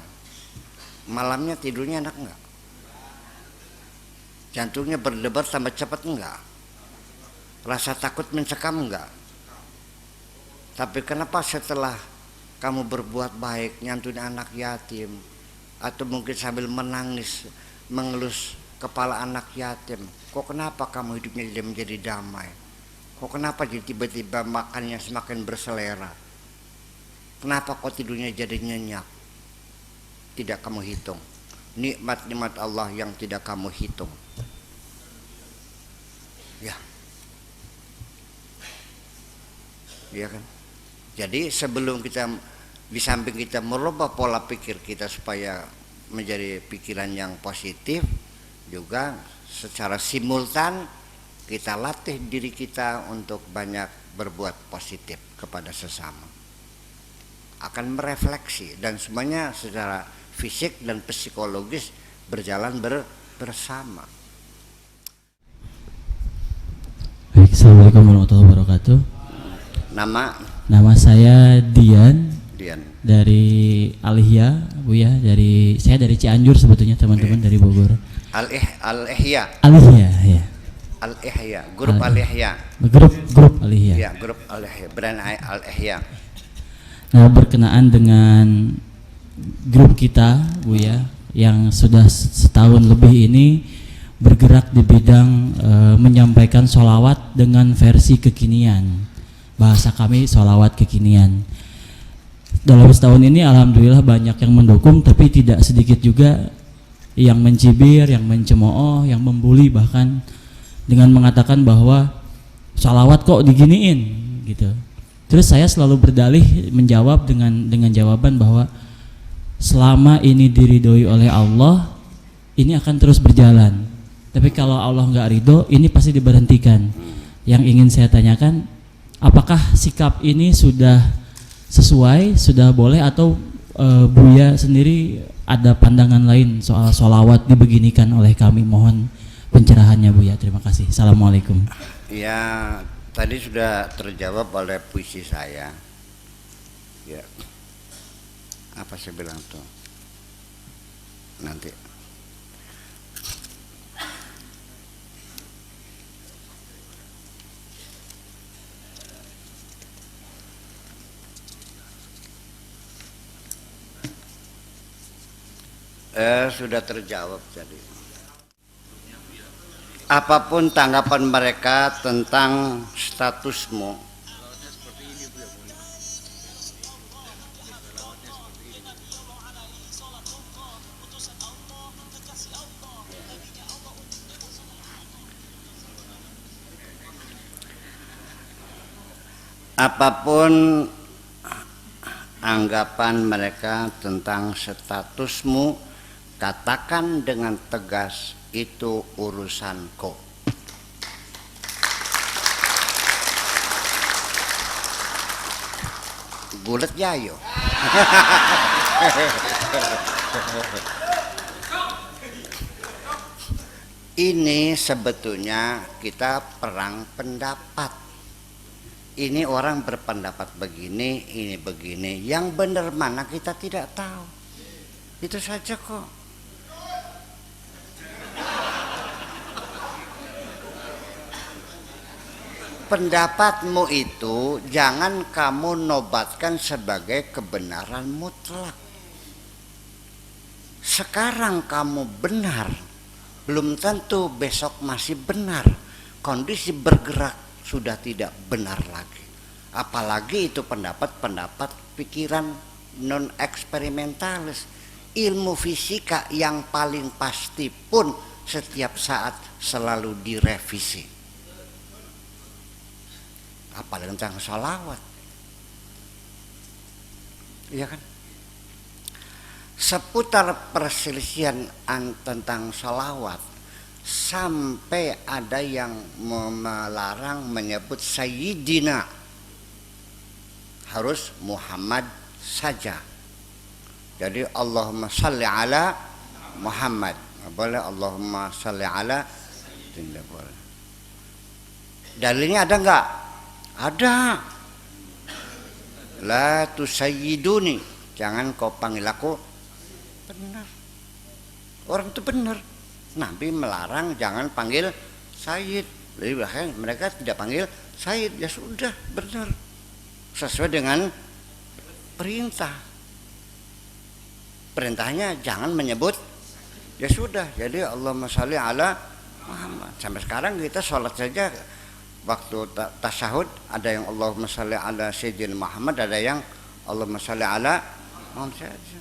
malamnya tidurnya enak nggak? Jantungnya berdebar tambah cepat enggak? Rasa takut mencekam enggak? Tapi kenapa setelah kamu berbuat baik, nyantuni anak yatim, atau mungkin sambil menangis, mengelus kepala anak yatim, kok kenapa kamu hidupnya tidak menjadi damai? Kok kenapa jadi tiba-tiba makannya semakin berselera? Kenapa kok tidurnya jadi nyenyak? Tidak kamu hitung. Nikmat-nikmat Allah yang tidak kamu hitung. Ya. Iya kan? Jadi sebelum kita, di samping kita merubah pola pikir kita supaya menjadi pikiran yang positif, juga secara simultan kita latih diri kita untuk banyak berbuat positif kepada sesama. Akan merefleksi, dan semuanya secara fisik dan psikologis berjalan bersama. Baik, assalamualaikum warahmatullahi wabarakatuh. Nama saya Dian Dian. dari Alihya, Bu ya. Saya dari Cianjur sebetulnya, teman-teman dari Bogor. Al-Ihya. Alihya ya. Al-Ihya, grup Al-Ihya. Grup Alihya. Ya, grup Al-Ihya, brand Al-Ihya. Nah, berkenaan dengan grup kita, Bu ya, yang sudah setahun lebih ini bergerak di bidang menyampaikan sholawat dengan versi kekinian. Bahasa kami sholawat kekinian. Dalam setahun ini alhamdulillah banyak yang mendukung, tapi tidak sedikit juga yang mencibir, yang mencemooh, yang membuli, bahkan dengan mengatakan bahwa sholawat kok diginiin gitu. Terus saya selalu berdalih menjawab dengan jawaban bahwa selama ini diridhoi oleh Allah, ini akan terus berjalan. Tapi kalau Allah nggak ridho, ini pasti diberhentikan. Yang ingin saya tanyakan, apakah sikap ini sudah sesuai, sudah boleh, atau Buya sendiri ada pandangan lain soal sholawat dibeginikan oleh kami? Mohon pencerahannya, Buya. Terima kasih. Assalamualaikum. Ya, tadi sudah terjawab oleh puisi saya. Ya, apa saya bilang tuh? Nanti. Sudah terjawab tadi. Apapun tanggapan mereka tentang statusmu, apapun anggapan mereka tentang statusmu, katakan dengan tegas, itu urusanku. Bulet jayo. Ini sebetulnya kita perang pendapat. Ini orang berpendapat begini, ini begini. Yang benar mana kita tidak tahu. Itu saja kok. Pendapatmu itu jangan kamu nobatkan sebagai kebenaran mutlak. Sekarang kamu benar, belum tentu besok masih benar. Kondisi bergerak sudah tidak benar lagi. Apalagi itu pendapat-pendapat pikiran non eksperimentalis. Ilmu fisika yang paling pasti pun setiap saat selalu direvisi. Apalagi tentang sholawat, iya kan? Seputar perselisihan tentang sholawat, sampai ada yang melarang menyebut Sayyidina, harus Muhammad saja. Jadi Allahumma salli ala Muhammad, nggak boleh Allahumma salli ala, tidak boleh. Dalilnya ada nggak? Ada. La tusayyiduni, jangan kau panggil aku. Benar, orang itu benar. Nabi melarang jangan panggil Sayyid. Jadi bahkan mereka tidak panggil Sayyid, ya sudah, benar, sesuai dengan perintah. Perintahnya jangan menyebut, ya sudah. Jadi Allahumma sholli ala Muhammad. Sampai sekarang kita sholat saja waktu tasyahud ada yang Allahumma sholli ala Sayyidina Muhammad, ada yang Allahumma sholli ala Muhammad saja.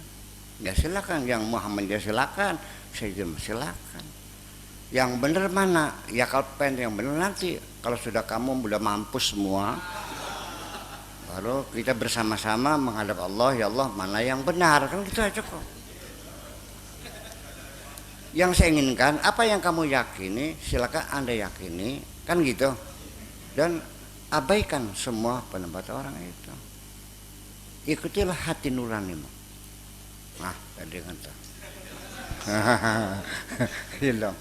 Ya silakan, yang Muhammad ya silakan, Sayyidina silakan. Yang benar mana? Ya kalau pengen yang benar nanti kalau sudah kamu sudah mampus semua, baru kita bersama-sama menghadap Allah, ya Allah mana yang benar, kan gitu aja kok. Yang saya inginkan, apa yang kamu yakini silakan Anda yakini, kan gitu. Dan abaikan semua pendapat orang itu. Ikutilah hati nuranimu. Nah, tadi kata. Hilang.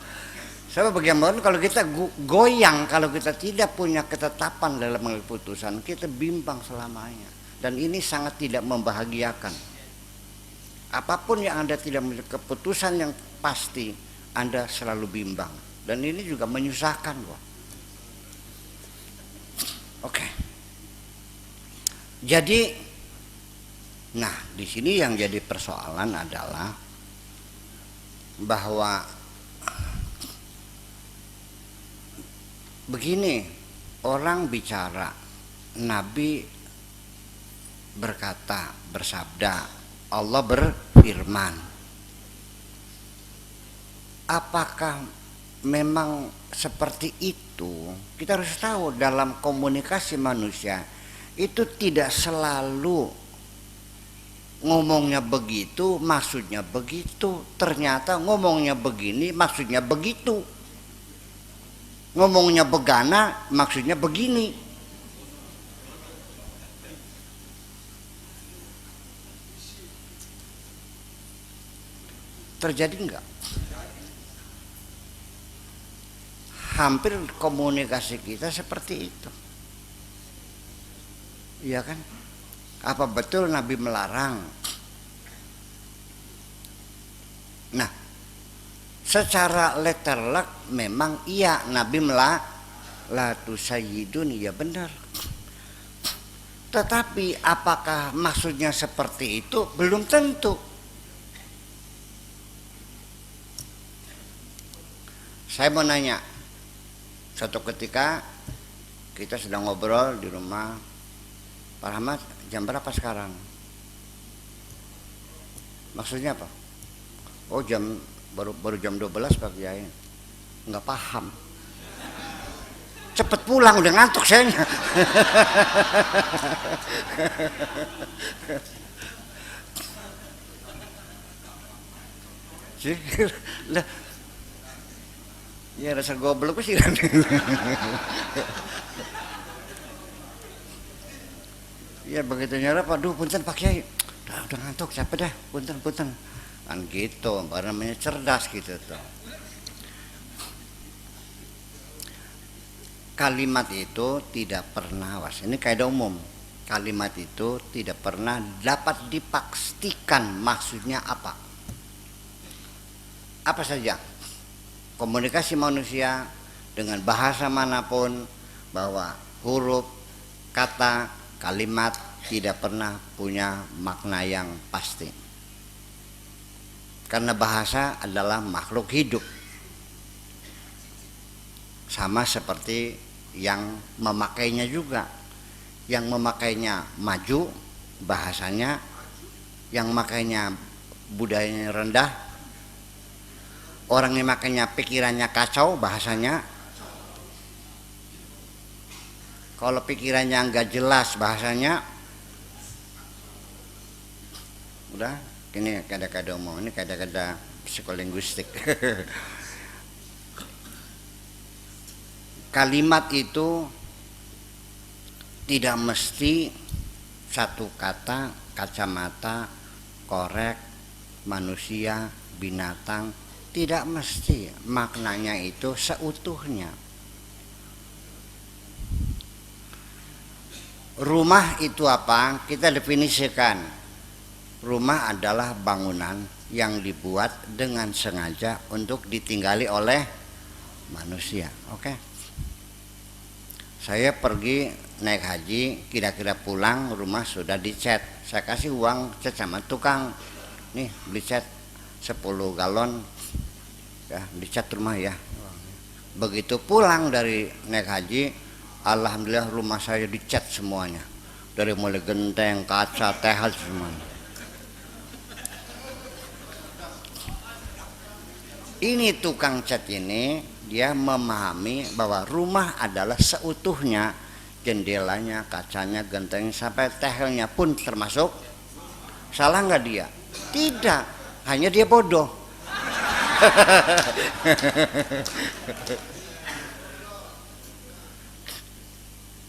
Sebab bagaimana kalau kita goyang, kalau kita tidak punya ketetapan dalam mengambil putusan, kita bimbang selamanya. Dan ini sangat tidak membahagiakan. Apapun yang Anda tidak memiliki keputusan yang pasti, Anda selalu bimbang. Dan ini juga menyusahkan kok. Oke. Jadi, nah di sini yang jadi persoalan adalah bahwa begini, orang bicara, Nabi berkata, bersabda, Allah berfirman. Apakah memang seperti itu? Kita harus tahu dalam komunikasi manusia itu tidak selalu ngomongnya begitu, maksudnya begitu. Ternyata ngomongnya begini, maksudnya begitu. Ngomongnya begana, maksudnya begini. Terjadi enggak? Hampir komunikasi kita seperti itu. Iya kan? Apa betul Nabi melarang? Nah, secara letterlek memang iya Nabi la tusayyidun, ya benar. Tetapi apakah maksudnya seperti itu? Belum tentu. Saya mau nanya, suatu ketika kita sedang ngobrol di rumah, Pak Rahmat, jam berapa sekarang? Maksudnya apa? Oh baru jam 12 Pak Kiai. Nggak paham. Cepet pulang, udah ngantuk saya. Lah, ya rasa goblok sih kan. Ya begitu nyara, aduh punten Pak Kiai, udah ngantuk, capek dah, punten kan gitu, karena namanya cerdas gitu tuh. Kalimat itu tidak pernah, ini kaidah umum, kalimat itu tidak pernah dapat dipastikan maksudnya apa saja. Komunikasi manusia dengan bahasa manapun, bahwa huruf, kata, kalimat tidak pernah punya makna yang pasti. Karena bahasa adalah makhluk hidup. Sama seperti yang memakainya juga. yang memakainya maju bahasanya, yang makainya budayanya rendah, orang yang makainya pikirannya kacau bahasanya. Kalau pikirannya nggak jelas bahasanya, udah ini kada-kada omong, ini kada-kada psikolinguistik. Kalimat itu tidak mesti satu kata, kacamata, korek, manusia, binatang, tidak mesti maknanya itu seutuhnya. Rumah itu apa? Kita definisikan. Rumah adalah bangunan yang dibuat dengan sengaja untuk ditinggali oleh manusia. Oke. Saya pergi naik haji, kira-kira pulang rumah sudah dicat. Saya kasih uang cat sama tukang. Nih, beli cat 10 galon. Ya, dicat rumah ya. Begitu pulang dari naik haji, alhamdulillah rumah saya dicat semuanya. Dari mulai genteng, kaca, tehal semuanya. Ini tukang cat ini dia memahami bahwa rumah adalah seutuhnya, jendelanya, kacanya, gentengnya sampai tehelnya pun termasuk. Salah nggak dia? Tidak, hanya dia bodoh.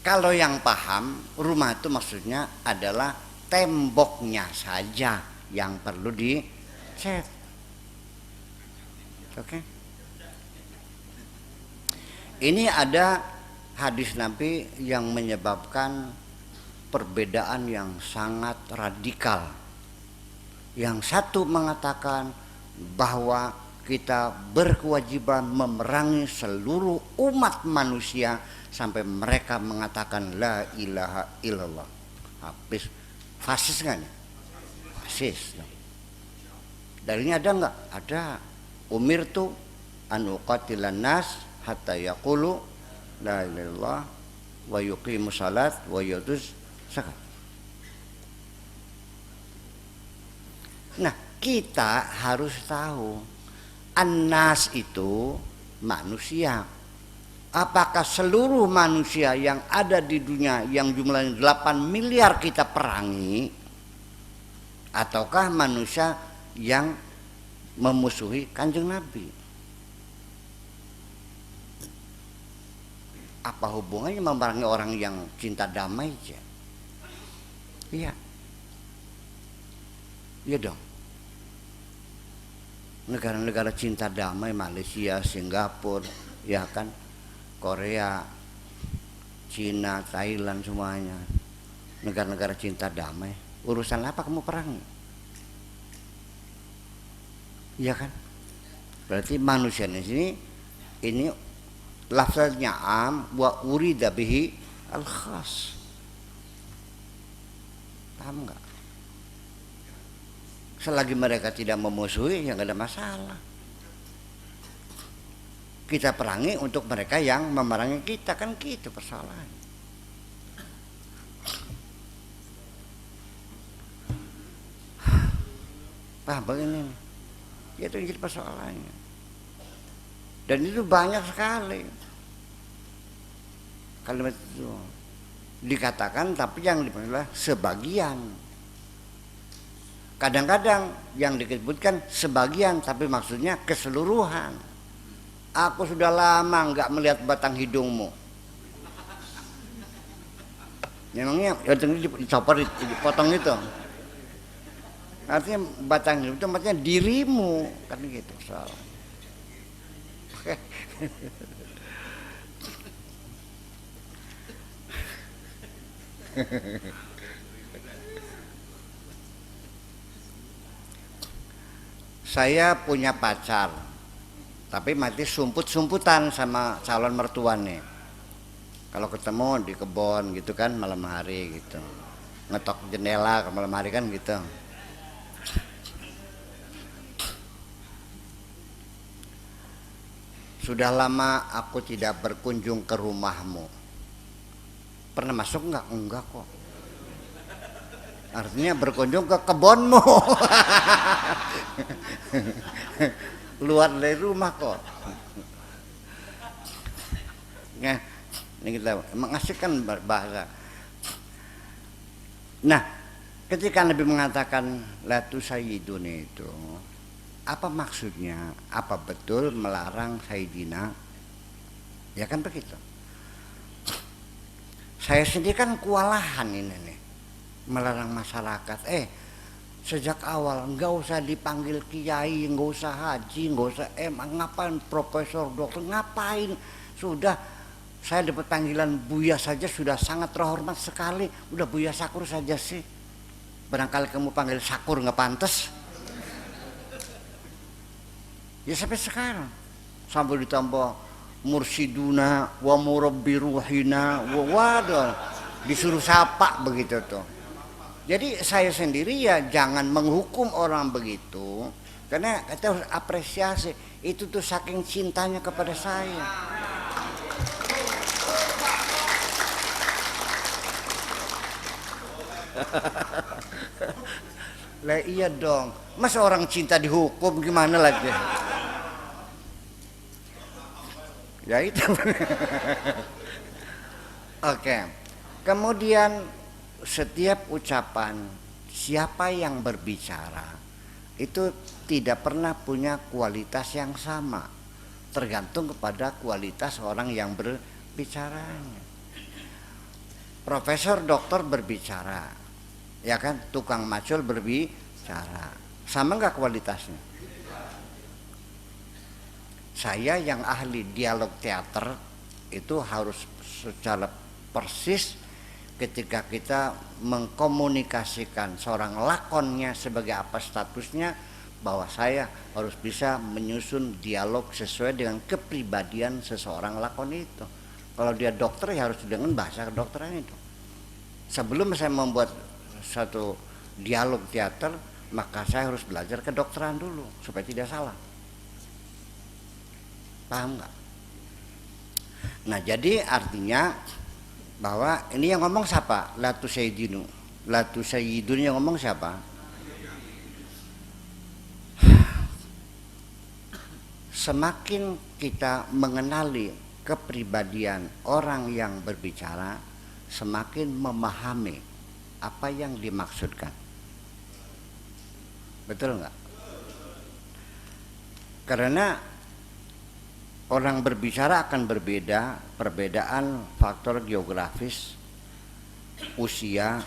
Kalau yang paham, rumah itu maksudnya adalah temboknya saja yang perlu dicat. Oke. Ini ada hadis Nabi yang menyebabkan perbedaan yang sangat radikal. Yang satu mengatakan bahwa kita berkewajiban memerangi seluruh umat manusia sampai mereka mengatakan la ilaha illallah. Habis fasis kan? Fasis. Dalilnya ada enggak? Ada. Umirtu an uqatilan nas hatta yaqulu la ilaha illallah wa yuqimus salat wa yutuz zakat. Nah, kita harus tahu an-nas itu manusia. Apakah seluruh manusia yang ada di dunia yang jumlahnya 8 miliar kita perangi, ataukah manusia yang memusuhi Kanjeng Nabi? Apa hubungannya memerangi orang yang cinta damai aja? Iya. Iya dong. Negara-negara cinta damai, Malaysia, Singapura, ya kan, Korea, Cina, Thailand, semuanya negara-negara cinta damai. Urusan apa kamu perangi? Iya kan? Berarti manusia di sini ini lafaznya am wa urida bihi al khas. Paham enggak? Selagi mereka tidak memusuhi ya enggak ada masalah. Kita perangi untuk mereka yang memerangi kita, kan gitu persoalannya. Paham begini? Itu yang jadi persoalannya. Dan itu banyak sekali kalimat itu dikatakan, tapi yang dimaksudlah sebagian. Kadang-kadang yang disebutkan sebagian, tapi maksudnya keseluruhan. Aku sudah lama nggak melihat batang hidungmu. Memangnya dicopot, dipotong itu. Artinya batang hidung itu maksudnya dirimu, kan gitu soal. Saya punya pacar, tapi mati sumput-sumputan sama calon mertuanya. Kalau ketemu di kebun gitu kan malam hari gitu, ngetok jendela ke malam hari kan gitu. Sudah lama aku tidak berkunjung ke rumahmu. pernah masuk enggak? Enggak kok. Artinya berkunjung ke kebunmu. Luar dari rumah kok. Nah, ini kita mengasihkan bahasa. Nah, ketika Nabi mengatakan la tusayyidun itu, apa maksudnya? Apa betul melarang Sayyidina? Ya kan begitu. Saya sendiri kan kewalahan ini nih, melarang masyarakat. Sejak awal nggak usah dipanggil kiai, nggak usah haji, nggak usah ngapain profesor, dokter, ngapain? Sudah saya dapat panggilan Buya saja sudah sangat terhormat sekali. Udah Buya Sakur saja sih. Barangkali kamu panggil Sakur nggak pantas. Ya sampai sekarang, sampai ditambah mursiduna wa murabbi ruhina, waduh, disuruh sapa begitu tuh. Jadi saya sendiri ya jangan menghukum orang begitu, karena kita harus apresiasi, itu tuh saking cintanya kepada saya. Lah iya dong, masa orang cinta dihukum gimana lagi? Ya itu. Oke. Kemudian setiap ucapan siapa yang berbicara itu tidak pernah punya kualitas yang sama, tergantung kepada kualitas orang yang berbicaranya. Profesor dokter berbicara, ya kan, tukang macul berbicara, sama nggak kualitasnya? Saya yang ahli dialog teater itu harus secara persis ketika kita mengkomunikasikan seorang lakonnya sebagai apa statusnya, bahwa saya harus bisa menyusun dialog sesuai dengan kepribadian seseorang lakon itu. Kalau dia dokter ya harus dengan bahasa kedokteran itu. Sebelum saya membuat satu dialog teater, maka saya harus belajar kedokteran dulu supaya tidak salah. Paham nggak? Nah, jadi artinya bahwa ini yang ngomong siapa? La tusayyidinu. La tusayyidun yang ngomong siapa? Semakin kita mengenali kepribadian orang yang berbicara, semakin memahami apa yang dimaksudkan. Betul nggak? Karena orang berbicara akan berbeda, perbedaan faktor geografis, usia,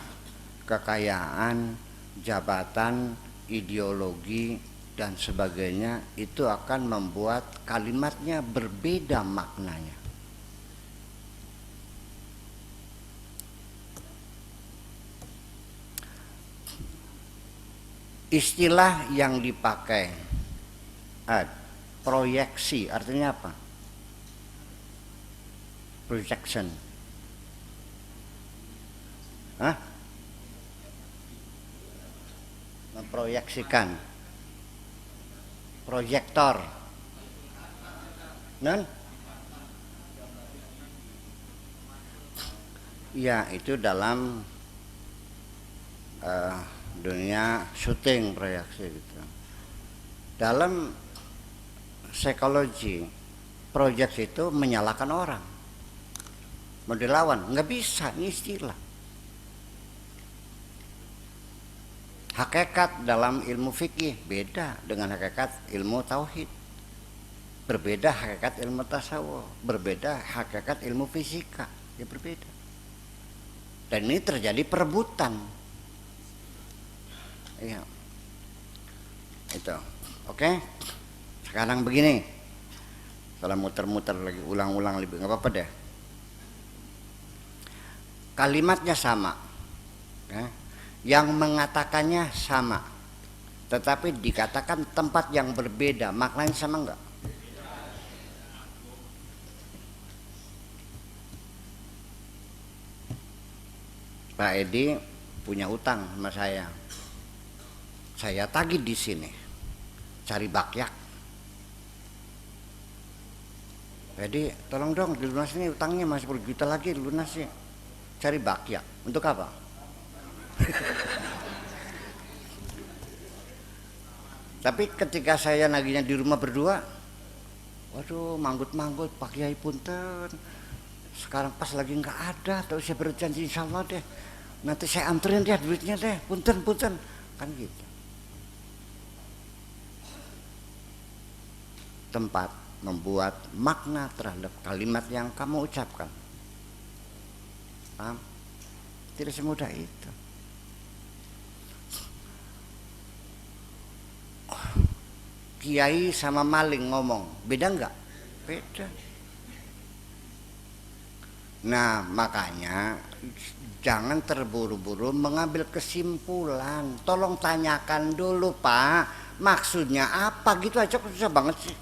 kekayaan, jabatan, ideologi, dan sebagainya, itu akan membuat kalimatnya berbeda maknanya. Istilah yang dipakai, proyeksi, artinya apa? Projection. Memproyeksikan. Proyektor. Non? Ya, itu dalam dunia syuting proyeksi gitu. Dalam psikologi, proyeksi itu menyalahkan orang, mau dilawan, nggak bisa, ini istilah. Hakikat dalam ilmu fikih beda dengan hakikat ilmu tauhid, berbeda hakikat ilmu tasawuf, berbeda hakikat ilmu fisika, ya berbeda. Dan ini terjadi perebutan. Iya, itu, oke. Sekarang begini, kalau muter-muter lagi, ulang-ulang lebih, nggak apa-apa deh. Kalimatnya sama, ya. Yang mengatakannya sama, tetapi dikatakan tempat yang berbeda, maknanya sama nggak? Pak Edi punya utang sama saya tagih di sini, cari bakyak. Jadi tolong dong dilunasin, utangnya masih 10 juta lagi dilunasin. cari bakya. Untuk apa? Tapi ketika saya naginya di rumah berdua, waduh, manggut-manggut, Pak Kiai punten. Sekarang pas lagi nggak ada, tapi saya berjanji insya Allah deh, nanti saya anterin deh duitnya deh, punten, kan gitu. Tempat membuat makna terhadap kalimat yang kamu ucapkan. Paham? Tidak semudah itu. Kiai sama maling ngomong, beda enggak? Beda. Nah, makanya jangan terburu-buru mengambil kesimpulan. Tolong tanyakan dulu, Pak, maksudnya apa, gitu aja susah banget sih.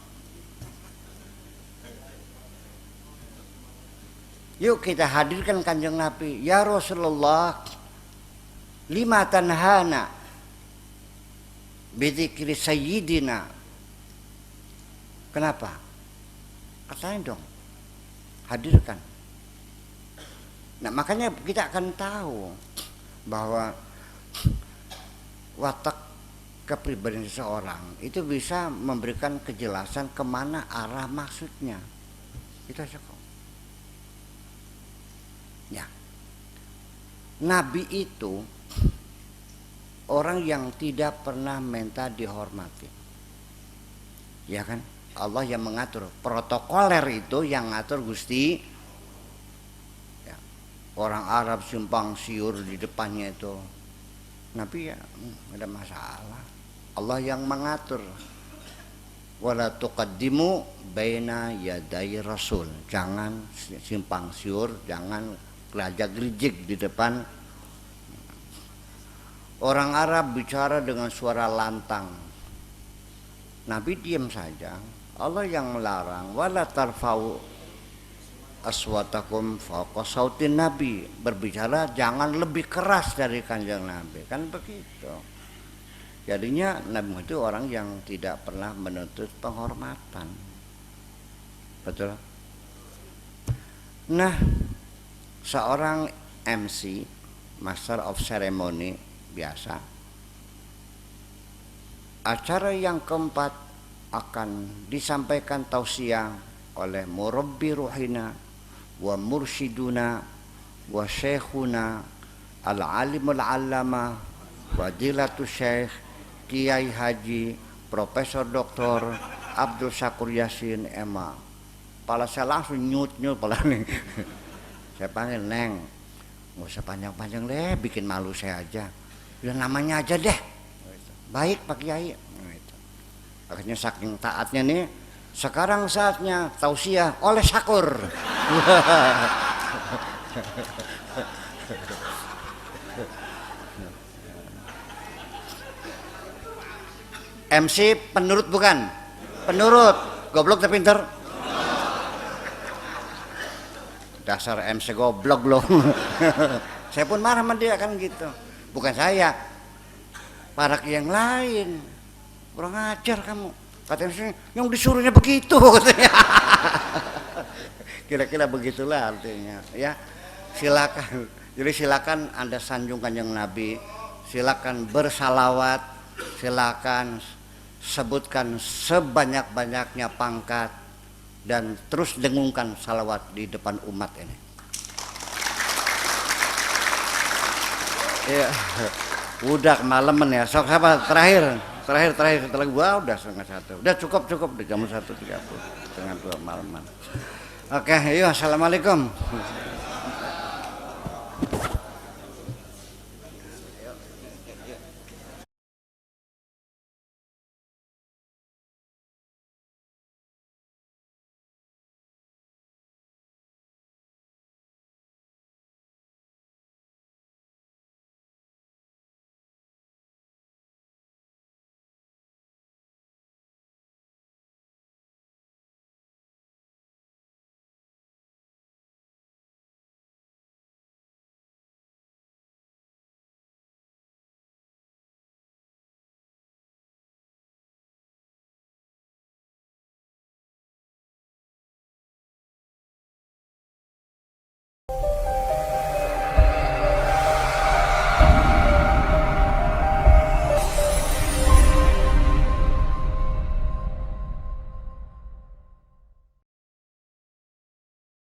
Yuk kita hadirkan Kanjeng Nabi. Ya Rasulullah, lima tanhana bidzikri sayyidina. Kenapa? Katanya dong, hadirkan. Nah, makanya kita akan tahu bahwa watak kepribadian seseorang itu bisa memberikan kejelasan kemana arah maksudnya. Itu aja kok. Ya, Nabi itu orang yang tidak pernah minta dihormati, ya kan? Allah yang mengatur, protokoler itu yang ngatur Gusti. Ya, orang Arab simpang siur di depannya itu, Nabi ya nggak ada masalah. Allah yang mengatur. Wala tuqaddimu baina yaday rasul, jangan simpang siur, jangan gelajak-gerijik di depan. Orang Arab bicara dengan suara lantang, Nabi diam saja. Allah yang melarang, wala tarfa'u aswatakum fawqa sautin Nabi, berbicara jangan lebih keras dari Kanjeng Nabi, kan begitu. Jadinya Nabi itu orang yang tidak pernah menuntut penghormatan. Betul? Nah, seorang MC, Master of Ceremony biasa, acara yang keempat akan disampaikan tausiah oleh murabbi ruhina wa mursyiduna wa syekhuna al-alimul allama fadilatul syekh Kiai Haji Profesor Dr. Abdul Syakur Yasin Ema. Pala saya langsung nyut-nyut pala nih. Saya panggil, Neng, nggak usah panjang-panjang deh, bikin malu saya aja. Udah namanya aja deh. Baik Pak Kiai. Akhirnya saking taatnya nih, sekarang saatnya tausiah oleh Syakur. MC penurut bukan? Penurut, goblok tapi pinter. Dasar MC goblok loh. Saya pun marah sama dia kan gitu. Bukan saya, para yang lain. Kurang ajar kamu, kata MC, yang disuruhnya begitu katanya. Kira-kira begitulah artinya, ya. Silakan. Jadi silakan Anda sanjung Kanjeng Nabi, silakan bersalawat, silakan sebutkan sebanyak-banyaknya pangkat dan terus dengungkan salawat di depan umat ini. Ya, udah kemalaman ya. Sok siapa terakhir setelah gua udah 1:30. Udah cukup di jam 1:30 setengah 2 malaman. Oke, yuk assalamualaikum.